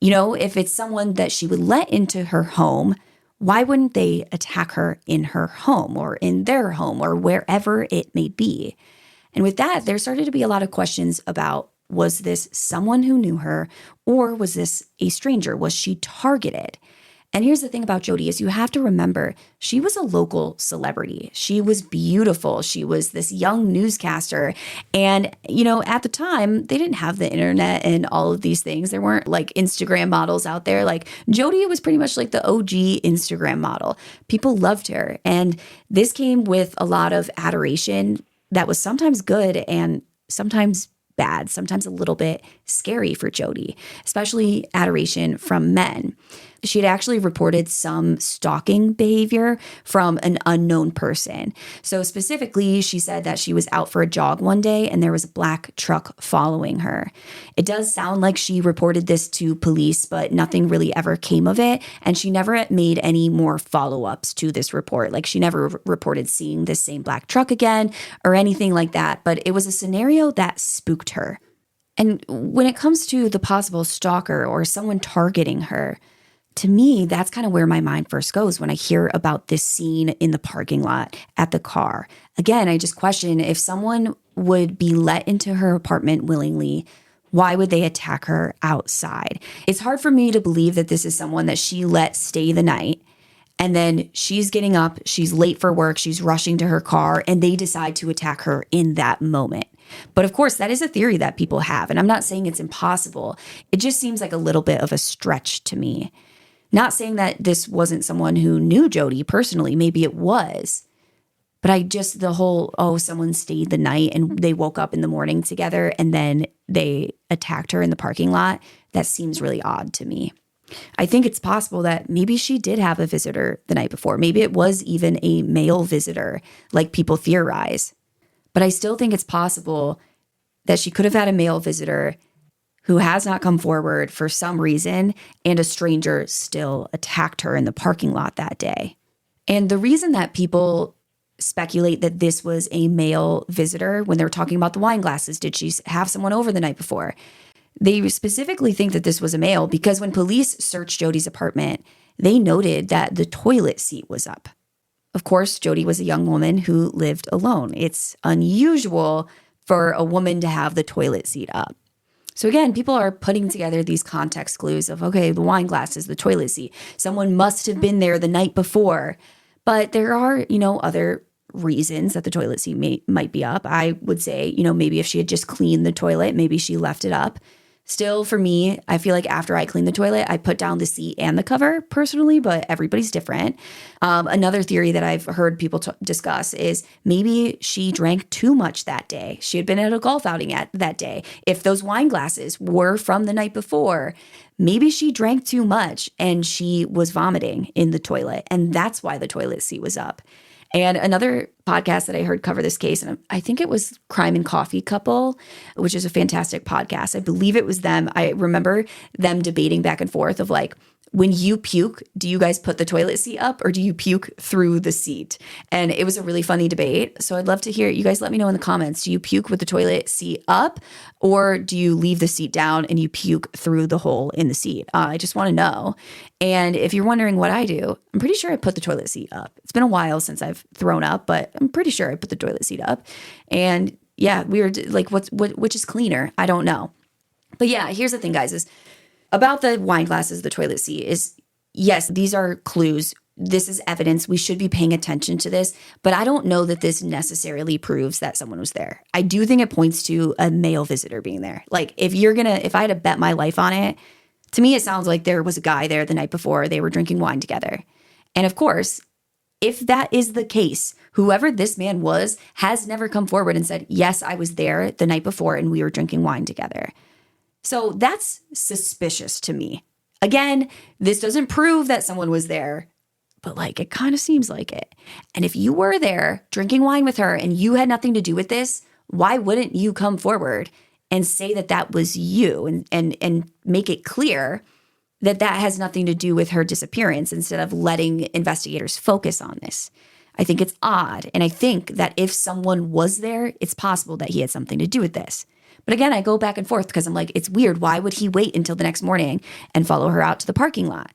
You know, if it's someone that she would let into her home, why wouldn't they attack her in her home or in their home or wherever it may be? And with that, there started to be a lot of questions about, was this someone who knew her, or was this a stranger? Was she targeted? And here's the thing about Jodi is you have to remember, she was a local celebrity. She was beautiful. She was this young newscaster. And, you know, at the time, they didn't have the internet and all of these things. There weren't like Instagram models out there. Like Jodi was pretty much like the OG Instagram model. People loved her. And this came with a lot of adoration that was sometimes good and sometimes bad, sometimes a little bit scary for Jodi, especially adoration from men. She had actually reported some stalking behavior from an unknown person. So specifically, she said that she was out for a jog one day and there was a black truck following her. It does sound like she reported this to police, but nothing really ever came of it. And she never made any more follow-ups to this report. Like she never reported seeing this same black truck again or anything like that. But it was a scenario that spooked her. And when it comes to the possible stalker or someone targeting her, to me, that's kind of where my mind first goes when I hear about this scene in the parking lot at the car. Again, I just question, if someone would be let into her apartment willingly, why would they attack her outside? It's hard for me to believe that this is someone that she let stay the night, and then she's getting up, she's late for work, she's rushing to her car, and they decide to attack her in that moment. But of course, that is a theory that people have, and I'm not saying it's impossible. It just seems like a little bit of a stretch to me. Not saying that this wasn't someone who knew Jodi personally. Maybe it was. But the whole, someone stayed the night and they woke up in the morning together and then they attacked her in the parking lot. That seems really odd to me. I think it's possible that maybe she did have a visitor the night before. Maybe it was even a male visitor, like people theorize. But I still think it's possible that she could have had a male visitor who has not come forward for some reason, and a stranger still attacked her in the parking lot that day. And the reason that people speculate that this was a male visitor when they're talking about the wine glasses, did she have someone over the night before? They specifically think that this was a male because when police searched Jodi's apartment, they noted that the toilet seat was up. Of course, Jodi was a young woman who lived alone. It's unusual for a woman to have the toilet seat up. So again, people are putting together these context clues of, okay, the wine glasses, the toilet seat. Someone must have been there the night before. But there are, other reasons that the toilet seat might be up. I would say, maybe if she had just cleaned the toilet, maybe she left it up. Still, for me, I feel like after I clean the toilet, I put down the seat and the cover personally, but everybody's different. Another theory that I've heard people discuss is maybe she drank too much that day. She had been at a golf outing that day. If those wine glasses were from the night before, maybe she drank too much and she was vomiting in the toilet, and that's why the toilet seat was up. And another podcast that I heard cover this case, and I think it was Crime and Coffee Couple, which is a fantastic podcast. I believe it was them. I remember them debating back and forth of like, when you puke, do you guys put the toilet seat up or do you puke through the seat? And it was a really funny debate. So I'd love to hear, you guys let me know in the comments. Do you puke with the toilet seat up or do you leave the seat down and you puke through the hole in the seat? I just want to know. And if you're wondering what I do, I'm pretty sure I put the toilet seat up. It's been a while since I've thrown up, but I'm pretty sure I put the toilet seat up. And yeah, weird, like which is cleaner? I don't know. But yeah, here's the thing, guys, is about the wine glasses, the toilet seat is, yes, these are clues. This is evidence. We should be paying attention to this, but I don't know that this necessarily proves that someone was there. I do think it points to a male visitor being there. Like if I had to bet my life on it, to me, it sounds like there was a guy there the night before they were drinking wine together. And of course, if that is the case, whoever this man was has never come forward and said, yes, I was there the night before and we were drinking wine together. So that's suspicious to me. Again, this doesn't prove that someone was there, but like it kind of seems like it. And if you were there drinking wine with her and you had nothing to do with this, why wouldn't you come forward and say that that was you and make it clear that that has nothing to do with her disappearance instead of letting investigators focus on this? I think it's odd. And I think that if someone was there, it's possible that he had something to do with this. But again, I go back and forth because I'm like, it's weird. Why would he wait until the next morning and follow her out to the parking lot?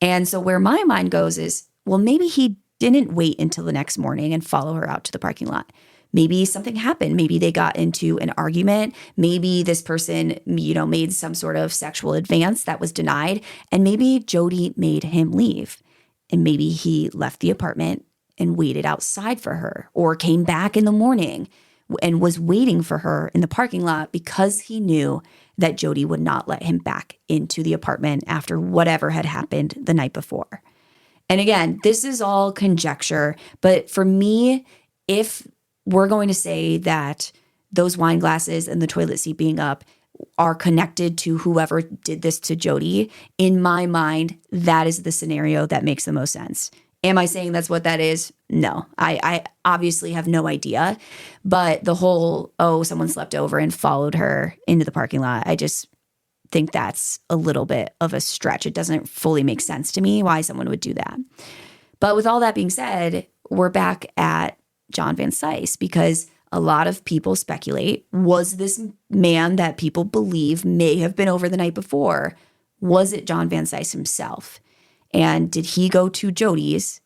And so where my mind goes is, well, maybe he didn't wait until the next morning and follow her out to the parking lot. Maybe something happened. Maybe they got into an argument. Maybe this person, made some sort of sexual advance that was denied. And maybe Jodi made him leave. And maybe he left the apartment and waited outside for her or came back in the morning and was waiting for her in the parking lot because he knew that Jodi would not let him back into the apartment after whatever had happened the night before. And again, this is all conjecture, but for me, if we're going to say that those wine glasses and the toilet seat being up are connected to whoever did this to Jodi, in my mind, that is the scenario that makes the most sense. Am I saying that's what that is? No, I obviously have no idea. But the whole, someone slept over and followed her into the parking lot, I just think that's a little bit of a stretch. It doesn't fully make sense to me why someone would do that. But with all that being said, we're back at John Vansice because a lot of people speculate, was this man that people believe may have been over the night before, was it John Vansice himself? And did he go to Jodi's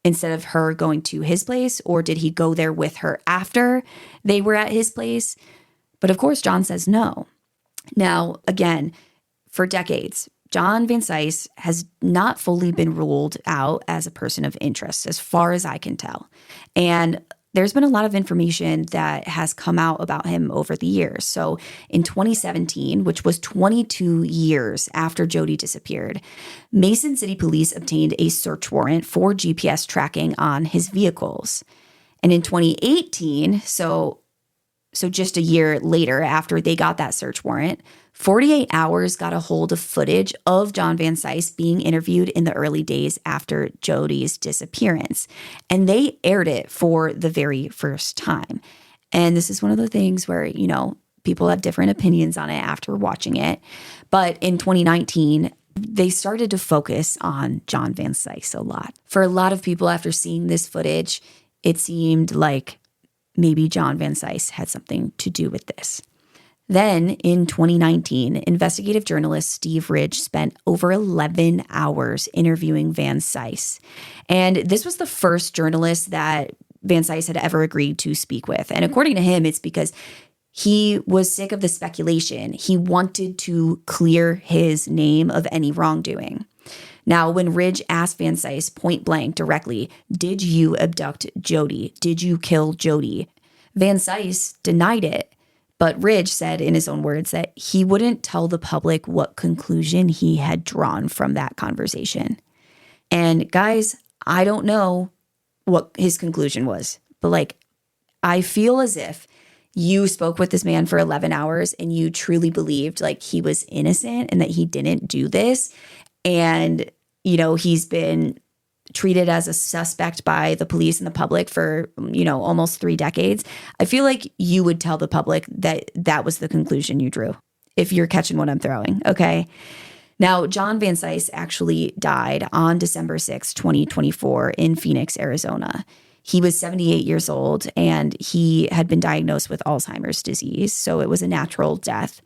instead of her going to his place? Or did he go there with her after they were at his place? But of course, John says no. Now, again, for decades, John Vansice has not fully been ruled out as a person of interest, as far as I can tell. And there's been a lot of information that has come out about him over the years. So in 2017, which was 22 years after Jodi disappeared, Mason City Police obtained a search warrant for GPS tracking on his vehicles. And in 2018, so just a year later after they got that search warrant, 48 Hours got a hold of footage of John Vansice being interviewed in the early days after Jodi's disappearance. And they aired it for the very first time. And this is one of the things where, people People had different opinions on it after watching it. But in 2019, they started to focus on John Vansice a lot. For a lot of people, after seeing this footage, it seemed like maybe John Vansice had something to do with this. Then in 2019, investigative journalist Steve Ridge spent over 11 hours interviewing Vansice. And this was the first journalist that Vansice had ever agreed to speak with. And according to him, it's because he was sick of the speculation. He wanted to clear his name of any wrongdoing. Now, when Ridge asked Vansice point blank directly, did you abduct Jodi? Did you kill Jodi? Vansice denied it. But Ridge said in his own words that he wouldn't tell the public what conclusion he had drawn from that conversation. And guys, I don't know what his conclusion was, but I feel as if you spoke with this man for 11 hours and you truly believed he was innocent and that he didn't do this. And, he's been treated as a suspect by the police and the public for, almost 3 decades. I feel like you would tell the public that that was the conclusion you drew, if you're catching what I'm throwing, okay? Now, John Vansice actually died on December 6, 2024 in Phoenix, Arizona. He was 78 years old and he had been diagnosed with Alzheimer's disease, so it was a natural death.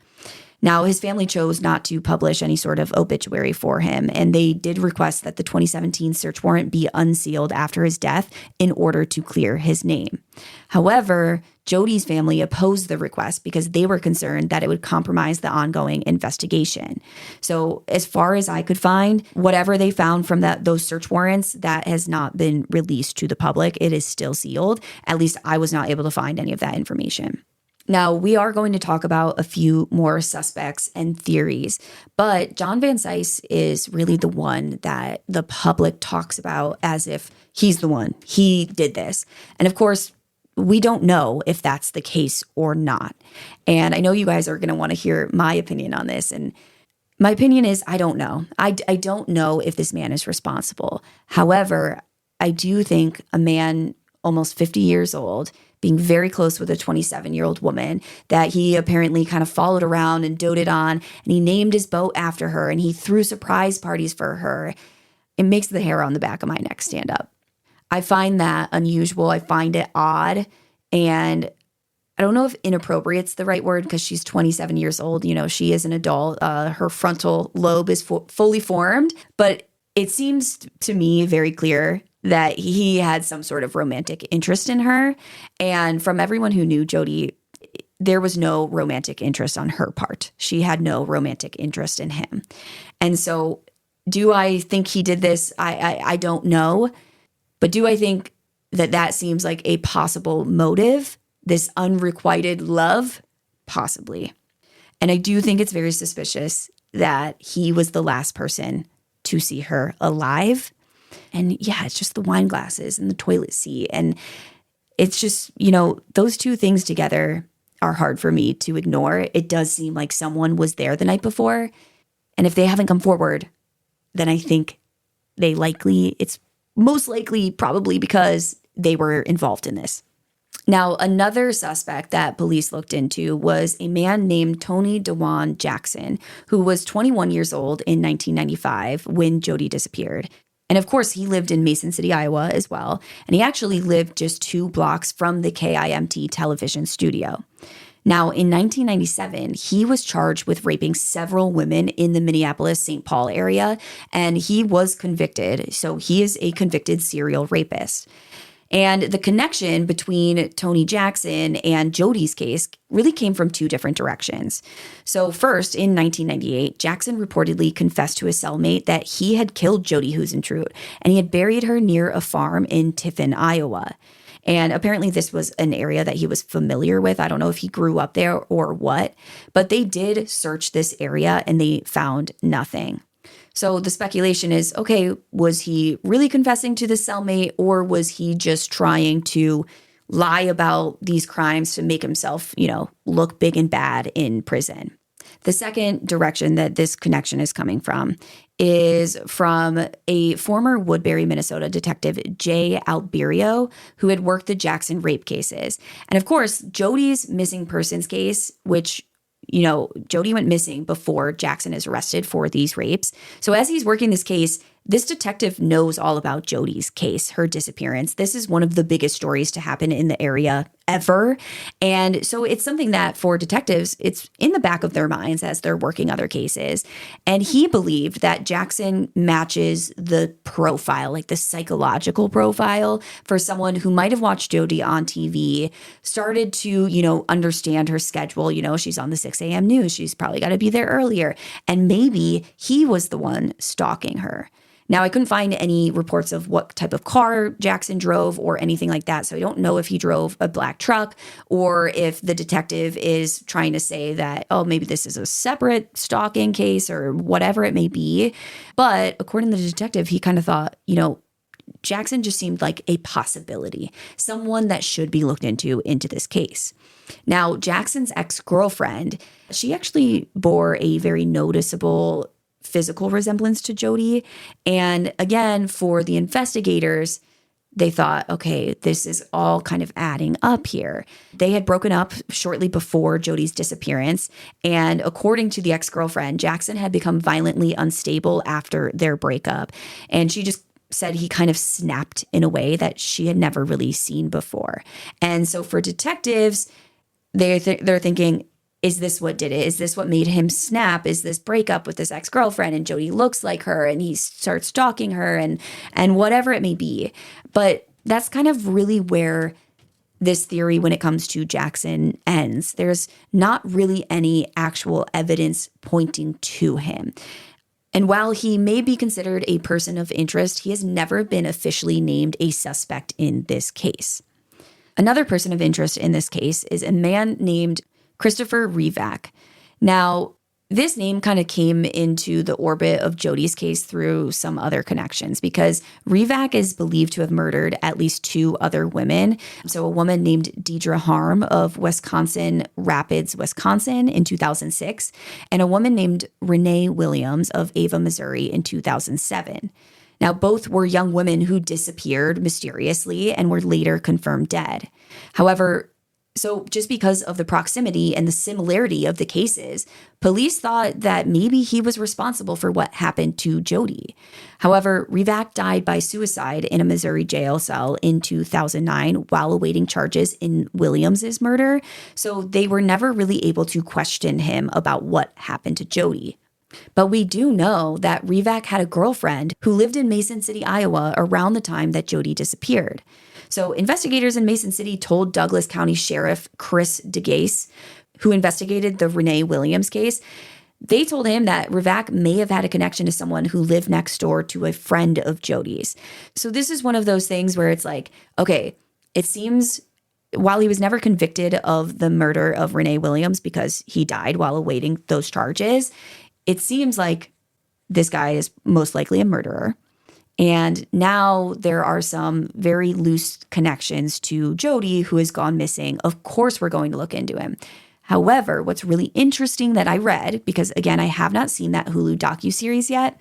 Now, his family chose not to publish any sort of obituary for him, and they did request that the 2017 search warrant be unsealed after his death in order to clear his name. However, Jodi's family opposed the request because they were concerned that it would compromise the ongoing investigation. So as far as I could find, whatever they found from those search warrants, that has not been released to the public. It is still sealed. At least I was not able to find any of that information. Now, we are going to talk about a few more suspects and theories, but John Vansice is really the one that the public talks about as if he's the one. He did this. And of course, we don't know if that's the case or not. And I know you guys are going to want to hear my opinion on this. And my opinion is I don't know. I don't know if this man is responsible. However, I do think a man almost 50 years old being very close with a 27-year-old woman that he apparently kind of followed around and doted on, and he named his boat after her, and he threw surprise parties for her. It makes the hair on the back of my neck stand up. I find that unusual. I find it odd, and I don't know if inappropriate's the right word because she's 27 years old. She is an adult. Her frontal lobe is fully formed, but it seems to me very clear that he had some sort of romantic interest in her. And from everyone who knew Jodi, there was no romantic interest on her part. She had no romantic interest in him. And so do I think he did this? I don't know. But do I think that seems like a possible motive? This unrequited love? Possibly. And I do think it's very suspicious that he was the last person to see her alive. And yeah, it's just the wine glasses and the toilet seat. And it's just, those two things together are hard for me to ignore. It does seem like someone was there the night before. And if they haven't come forward, then I think it's most likely probably because they were involved in this. Now, another suspect that police looked into was a man named Tony DeJuan Jackson, who was 21 years old in 1995 when Jodi disappeared. And of course, he lived in Mason City, Iowa as well. And he actually lived just 2 blocks from the KIMT television studio. Now, in 1997, he was charged with raping several women in the Minneapolis-St. Paul area, and he was convicted. So he is a convicted serial rapist. And the connection between Tony Jackson and Jodi's case really came from 2 different directions. So first, in 1998, Jackson reportedly confessed to his cellmate that he had killed Jodi Huisentruit, and he had buried her near a farm in Tiffin, Iowa. And apparently this was an area that he was familiar with. I don't know if he grew up there or what, but they did search this area and they found nothing. So the speculation is, okay, was he really confessing to the cellmate, or was he just trying to lie about these crimes to make himself, look big and bad in prison? The second direction that this connection is coming from is from a former Woodbury, Minnesota detective, Jay Alberio, who had worked the Jackson rape cases. And of course, Jodi's missing persons case, which Jodi went missing before Jackson is arrested for these rapes. So as he's working this case, this detective knows all about Jodi's case, her disappearance. This is one of the biggest stories to happen in the area ever. And so it's something that for detectives, it's in the back of their minds as they're working other cases. And he believed that Jackson matches the profile, like the psychological profile for someone who might have watched Jodi on TV, started to, understand her schedule. She's on the 6 a.m. news. She's probably got to be there earlier. And maybe he was the one stalking her. Now, I couldn't find any reports of what type of car Jackson drove or anything like that. So I don't know if he drove a black truck or if the detective is trying to say that, oh, maybe this is a separate stalking case or whatever it may be. But according to the detective, he kind of thought, Jackson just seemed like a possibility, someone that should be looked into this case. Now, Jackson's ex-girlfriend, she actually bore a very noticeable physical resemblance to Jodi. And again, for the investigators, they thought, okay, this is all kind of adding up here. They had broken up shortly before Jodi's disappearance. And according to the ex-girlfriend, Jackson had become violently unstable after their breakup. And she just said he kind of snapped in a way that she had never really seen before. And so for detectives, they're thinking, is this what did it? Is this what made him snap? Is this breakup with this ex-girlfriend and Jodi looks like her and he starts stalking her and whatever it may be. But that's kind of really where this theory when it comes to Jackson ends. There's not really any actual evidence pointing to him. And while he may be considered a person of interest, he has never been officially named a suspect in this case. Another person of interest in this case is a man named Christopher Revac. Now, this name kind of came into the orbit of Jodi's case through some other connections because Revac is believed to have murdered at least 2 other women. So a woman named Deidre Harm of Wisconsin Rapids, Wisconsin in 2006, and a woman named Renee Williams of Ava, Missouri in 2007. Now, both were young women who disappeared mysteriously and were later confirmed dead. However, so just because of the proximity and the similarity of the cases, police thought that maybe he was responsible for what happened to Jodi. However, Revac died by suicide in a Missouri jail cell in 2009 while awaiting charges in Williams's murder. So they were never really able to question him about what happened to Jodi. But we do know that Revac had a girlfriend who lived in Mason City, Iowa around the time that Jodi disappeared. So investigators in Mason City told Douglas County Sheriff Chris DeGase, who investigated the Renee Williams case, they told him that Revac may have had a connection to someone who lived next door to a friend of Jodi's. So this is one of those things where it's like, okay, it seems while he was never convicted of the murder of Renee Williams because he died while awaiting those charges, it seems like this guy is most likely a murderer. And now there are some very loose connections to Jodi, who has gone missing. Of course, we're going to look into him. However, what's really interesting that I read, because again, I have not seen that Hulu docuseries yet,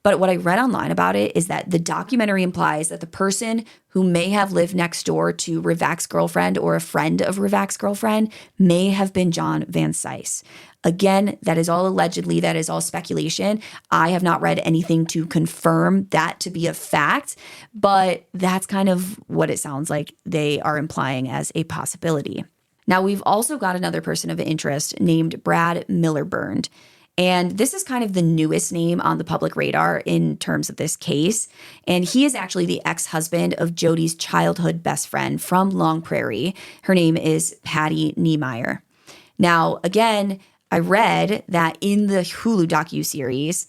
but what I read online about it is that the documentary implies that the person who may have lived next door to Revac's girlfriend or a friend of Revac's girlfriend may have been John Vansice. Again, that is all allegedly, that is all speculation. I have not read anything to confirm that to be a fact, but that's kind of what it sounds like they are implying as a possibility. Now, we've also got another person of interest named Brad Millerburn. And this is kind of the newest name on the public radar in terms of this case. And he is actually the ex-husband of Jodi's childhood best friend from Long Prairie. Her name is Patty Niemeyer. Now, again, I read that in the Hulu docuseries,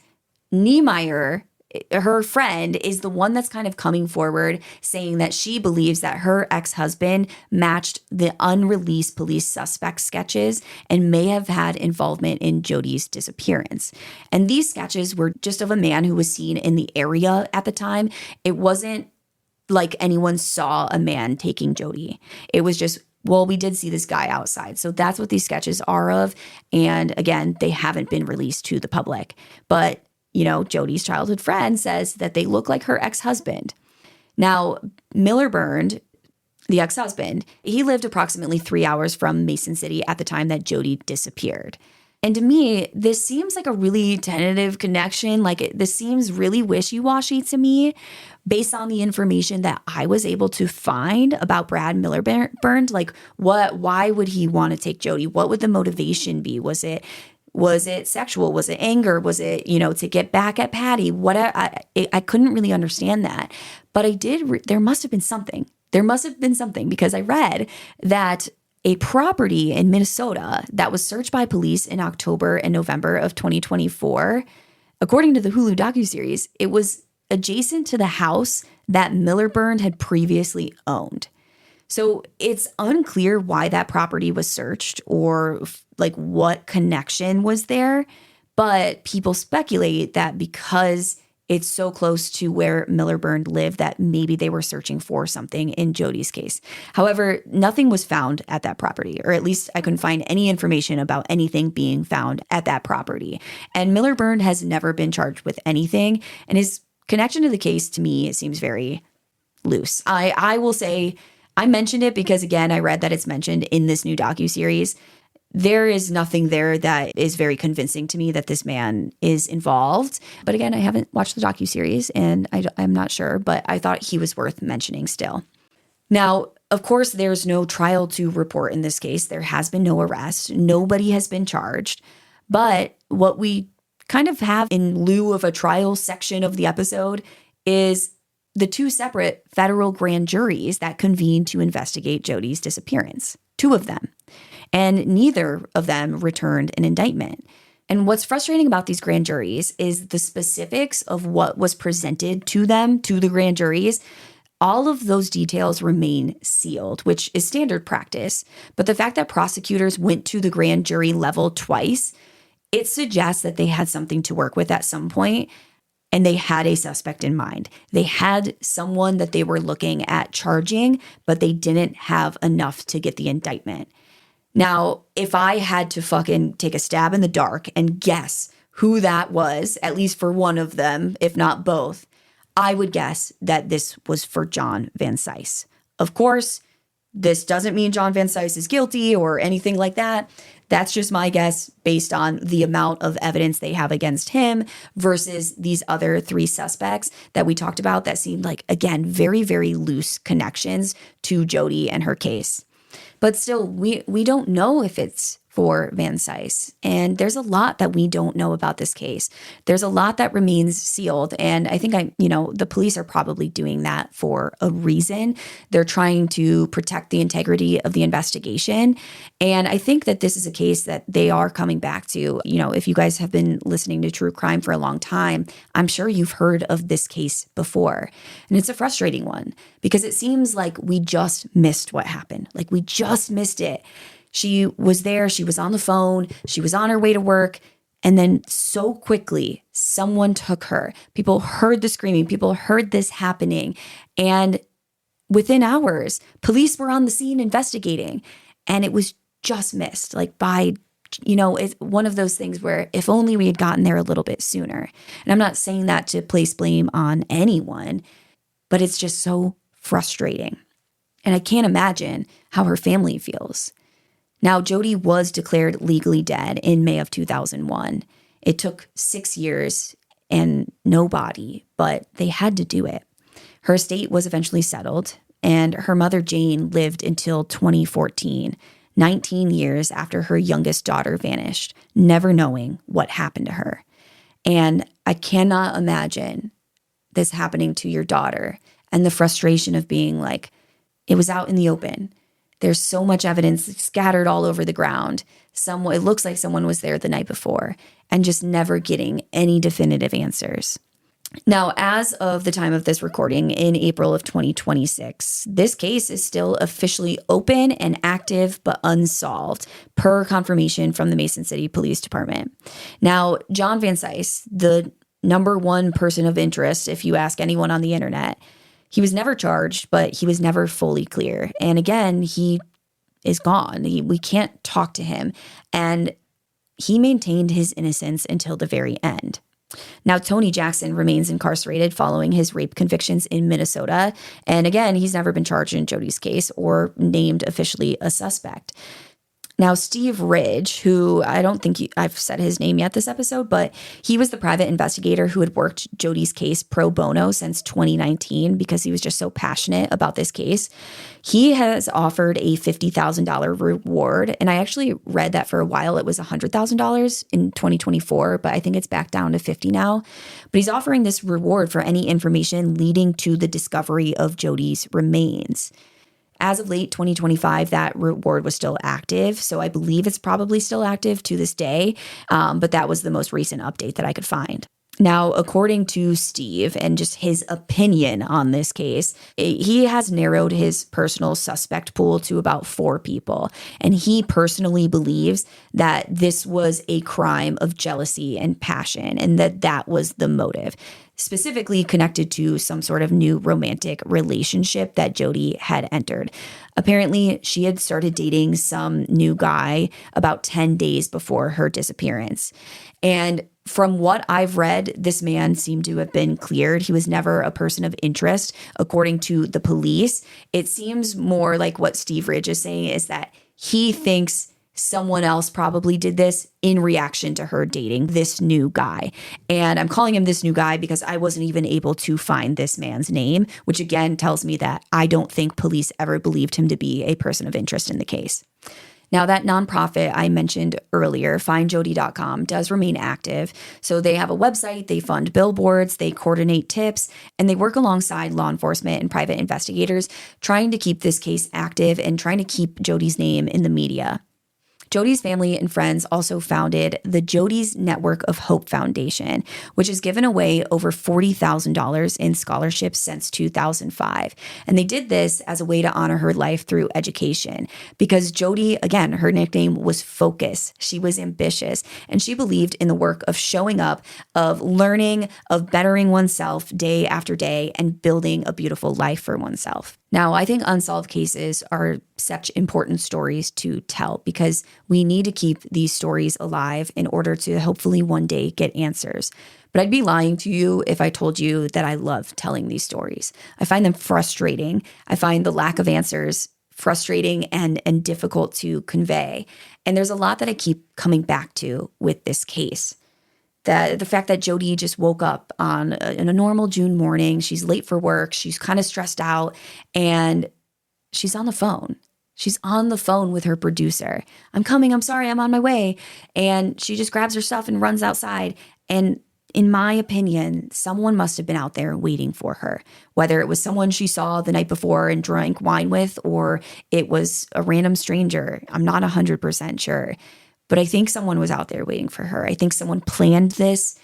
Niemeyer, her friend, is the one that's kind of coming forward saying that she believes that her ex-husband matched the unreleased police suspect sketches and may have had involvement in Jodi's disappearance. And these sketches were just of a man who was seen in the area at the time. It wasn't like anyone saw a man taking Jodi. It was just Well, we did see this guy outside. So that's what these sketches are of. And again, they haven't been released to the public. But, Jodi's childhood friend says that they look like her ex-husband. Now, Miller Burned, the ex-husband, he lived approximately 3 hours from Mason City at the time that Jodi disappeared. And to me, this seems like a really tentative connection. This seems really wishy-washy to me based on the information that I was able to find about Brad Miller Burned. Why would he want to take Jodi? What would the motivation be? Was it sexual? Was it anger? Was it, to get back at Patty? I couldn't really understand that. But there must have been something. There must have been something because I read that a property in Minnesota that was searched by police in October and November of 2024, according to the Hulu docuseries, it was adjacent to the house that Miller Burned had previously owned. So it's unclear why that property was searched or what connection was there, but people speculate that because it's so close to where Miller Burned lived that maybe they were searching for something in Jodi's case. However, nothing was found at that property, or at least I couldn't find any information about anything being found at that property. And Miller Burned has never been charged with anything, and his connection to the case, to me, it seems very loose. I will say, I mentioned it because, again, I read that it's mentioned in this new docuseries. There is nothing there that is very convincing to me that this man is involved. But again, I haven't watched the docuseries and I'm not sure, but I thought he was worth mentioning still. Now, of course, there's no trial to report in this case. There has been no arrest. Nobody has been charged. But what we kind of have in lieu of a trial section of the episode is the two separate federal grand juries that convened to investigate Jodi's disappearance. Two of them. And neither of them returned an indictment. And what's frustrating about these grand juries is the specifics of what was presented to them, to the grand juries. All of those details remain sealed, which is standard practice. But the fact that prosecutors went to the grand jury level twice, it suggests that they had something to work with at some point, and they had a suspect in mind. They had someone that they were looking at charging, but they didn't have enough to get the indictment. Now, if I had to fucking take a stab in the dark and guess who that was, at least for one of them, if not both, I would guess that this was for John Vansice. Of course, this doesn't mean John Vansice is guilty or anything like that. That's just my guess based on the amount of evidence they have against him versus these other three suspects that we talked about that seemed like, again, very, very loose connections to Jodi and her case. But still, we don't know if it's for Vansice. And there's a lot that we don't know about this case. There's a lot that remains sealed. And I think the police are probably doing that for a reason. They're trying to protect the integrity of the investigation. And I think that this is a case that they are coming back to. If you guys have been listening to true crime for a long time, I'm sure you've heard of this case before. And it's a frustrating one because it seems like we just missed what happened. Like we just missed it. She was there, she was on the phone, she was on her way to work, and then so quickly, someone took her. People heard the screaming, people heard this happening, and within hours, police were on the scene investigating, and it was just missed, it's one of those things where if only we had gotten there a little bit sooner. And I'm not saying that to place blame on anyone, but it's just so frustrating. And I can't imagine how her family feels. Now, Jodi was declared legally dead in May of 2001. It took 6 years and no body, but they had to do it. Her estate was eventually settled, and her mother, Jane, lived until 2014, 19 years after her youngest daughter vanished, never knowing what happened to her. And I cannot imagine this happening to your daughter and the frustration of being like, it was out in the open. There's so much evidence scattered all over the ground. It looks like someone was there the night before and just never getting any definitive answers. Now, as of the time of this recording in April of 2026, this case is still officially open and active but unsolved, per confirmation from the Mason City Police Department. Now, John Vansice, the number one person of interest, if you ask anyone on the internet, he was never charged, but he was never fully clear. And again, he is gone. We can't talk to him. And he maintained his innocence until the very end. Now, Tony Jackson remains incarcerated following his rape convictions in Minnesota. And again, he's never been charged in Jodi's case or named officially a suspect. Now, Steve Ridge, who I don't think I've said his name yet this episode, but he was the private investigator who had worked Jodi's case pro bono since 2019 because he was just so passionate about this case. He has offered a $50,000 reward. And I actually read that for a while it was $100,000 in 2024, but I think it's back down to 50 now. But he's offering this reward for any information leading to the discovery of Jodi's remains. As of late 2025, that reward was still active. So I believe it's probably still active to this day. But that was the most recent update that I could find. Now, according to Steve and just his opinion on this case, he has narrowed his personal suspect pool to about 4 people. And he personally believes that this was a crime of jealousy and passion and that was the motive, specifically connected to some sort of new romantic relationship that Jodi had entered. Apparently, she had started dating some new guy about 10 days before her disappearance. And from what I've read, this man seemed to have been cleared. He was never a person of interest, according to the police. It seems more like what Steve Ridge is saying is that he thinks someone else probably did this in reaction to her dating this new guy. And I'm calling him this new guy because I wasn't even able to find this man's name, which again tells me that I don't think police ever believed him to be a person of interest in the case. Now, that nonprofit I mentioned earlier, findjodi.com, does remain active. So they have a website, they fund billboards, they coordinate tips, and they work alongside law enforcement and private investigators, trying to keep this case active and trying to keep Jodi's name in the media. Jodi's family and friends also founded the Jodi's Network of Hope Foundation, which has given away over $40,000 in scholarships since 2005. And they did this as a way to honor her life through education because Jodi, again, her nickname was Focus. She was ambitious and she believed in the work of showing up, of learning, of bettering oneself day after day and building a beautiful life for oneself. Now, I think unsolved cases are such important stories to tell because we need to keep these stories alive in order to hopefully one day get answers. But I'd be lying to you if I told you that I love telling these stories. I find them frustrating. I find the lack of answers frustrating and difficult to convey. And there's a lot that I keep coming back to with this case. The fact that Jodi just woke up on a normal June morning, she's late for work, she's kind of stressed out, and she's on the phone. She's on the phone with her producer. I'm coming, I'm sorry, I'm on my way. And she just grabs her stuff and runs outside. And in my opinion, someone must have been out there waiting for her, whether it was someone she saw the night before and drank wine with, or it was a random stranger. I'm not 100% sure. But I think someone was out there waiting for her. I think someone planned this,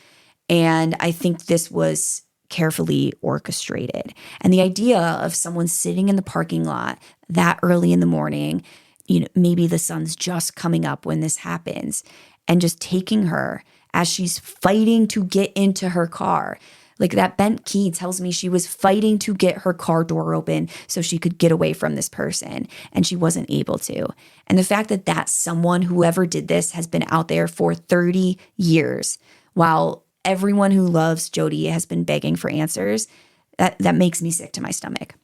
and I think this was carefully orchestrated. And the idea of someone sitting in the parking lot that early in the morning, maybe the sun's just coming up when this happens, and just taking her as she's fighting to get into her car. Like that bent key tells me she was fighting to get her car door open so she could get away from this person, and she wasn't able to. And the fact that that someone, whoever did this, has been out there for 30 years while everyone who loves Jodi has been begging for answers, that makes me sick to my stomach.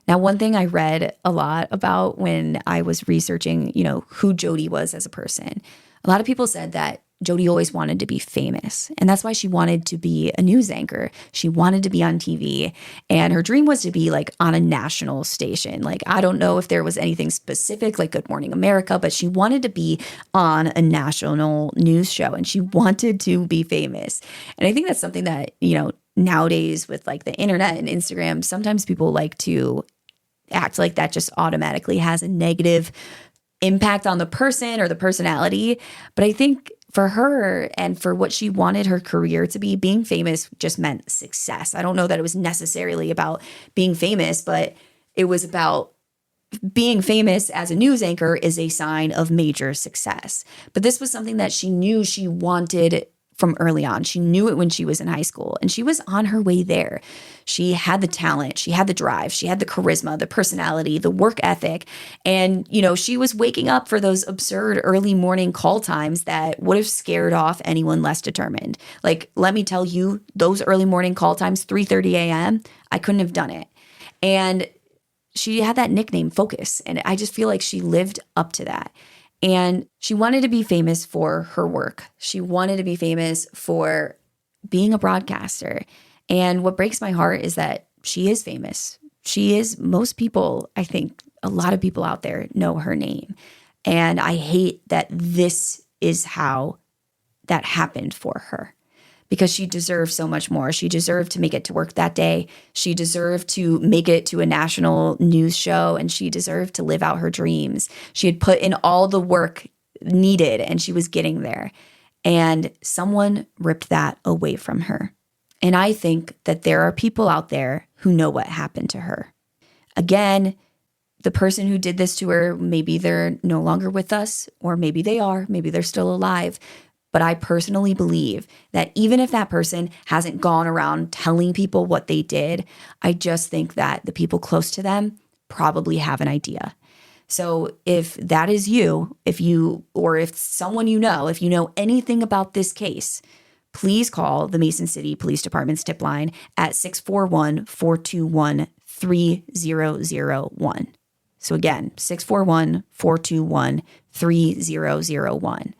Now, one thing I read a lot about when I was researching, who Jodi was as a person, a lot of people said that Jodi always wanted to be famous, and that's why she wanted to be a news anchor. She wanted to be on TV, and her dream was to be like on a national station. Like, I don't know if there was anything specific like Good Morning America, but she wanted to be on a national news show, and she wanted to be famous. And I think that's something that, nowadays with like the internet and Instagram, sometimes people like to act like that just automatically has a negative impact on the person or the personality. But I think for her and for what she wanted her career to be, being famous just meant success. I don't know that it was necessarily about being famous, but it was about being famous as a news anchor is a sign of major success. But this was something that she knew she wanted from early on. She knew it when she was in high school, and she was on her way there. She had the talent, she had the drive, she had the charisma, the personality, the work ethic. And, she was waking up for those absurd early morning call times that would have scared off anyone less determined. Like, let me tell you, those early morning call times, 3:30 a.m., I couldn't have done it. And she had that nickname, Focus. And I just feel like she lived up to that. And she wanted to be famous for her work. She wanted to be famous for being a broadcaster. And what breaks my heart is that she is famous. She is, most people, I think a lot of people out there know her name. And I hate that this is how that happened for her, because she deserved so much more. She deserved to make it to work that day. She deserved to make it to a national news show, and she deserved to live out her dreams. She had put in all the work needed, and she was getting there. And someone ripped that away from her. And I think that there are people out there who know what happened to her. Again, the person who did this to her, maybe they're no longer with us, or maybe they are, maybe they're still alive. But I personally believe that even if that person hasn't gone around telling people what they did, I just think that the people close to them probably have an idea. So if that is you, if someone if you know anything about this case, please call the Mason City Police Department's tip line at 641-421-3001. So again, 641-421-3001.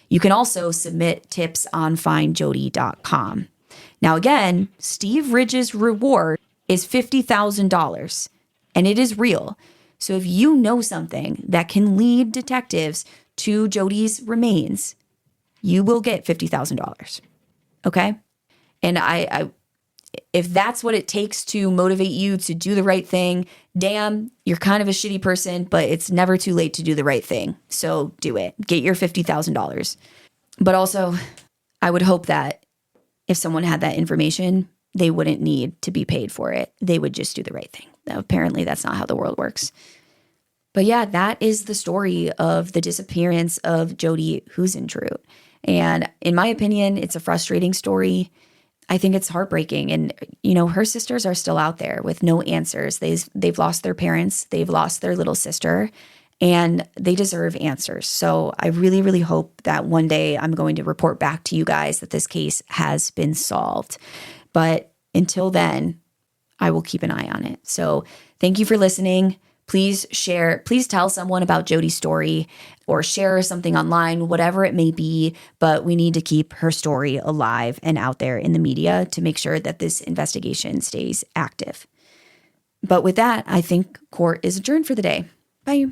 You can also submit tips on findjodi.com. Now again, Steve Ridge's reward is $50,000, and it is real. So if you know something that can lead detectives to Jodi's remains, you will get $50,000. Okay? And I if that's what it takes to motivate you to do the right thing, damn, you're kind of a shitty person, but it's never too late to do the right thing. So do it. Get your $50,000. But also, I would hope that if someone had that information, they wouldn't need to be paid for it. They would just do the right thing. Now, apparently, that's not how the world works. But yeah, that is the story of the disappearance of Jodi Huisentruit. And in my opinion, it's a frustrating story. I think it's heartbreaking. And, her sisters are still out there with no answers. They've lost their parents. They've lost their little sister, and they deserve answers. So I really, really hope that one day I'm going to report back to you guys that this case has been solved. But until then, I will keep an eye on it. So thank you for listening. Please tell someone about Jodi's story, or share something online, whatever it may be. But we need to keep her story alive and out there in the media to make sure that this investigation stays active. But with that, I think court is adjourned for the day. Bye.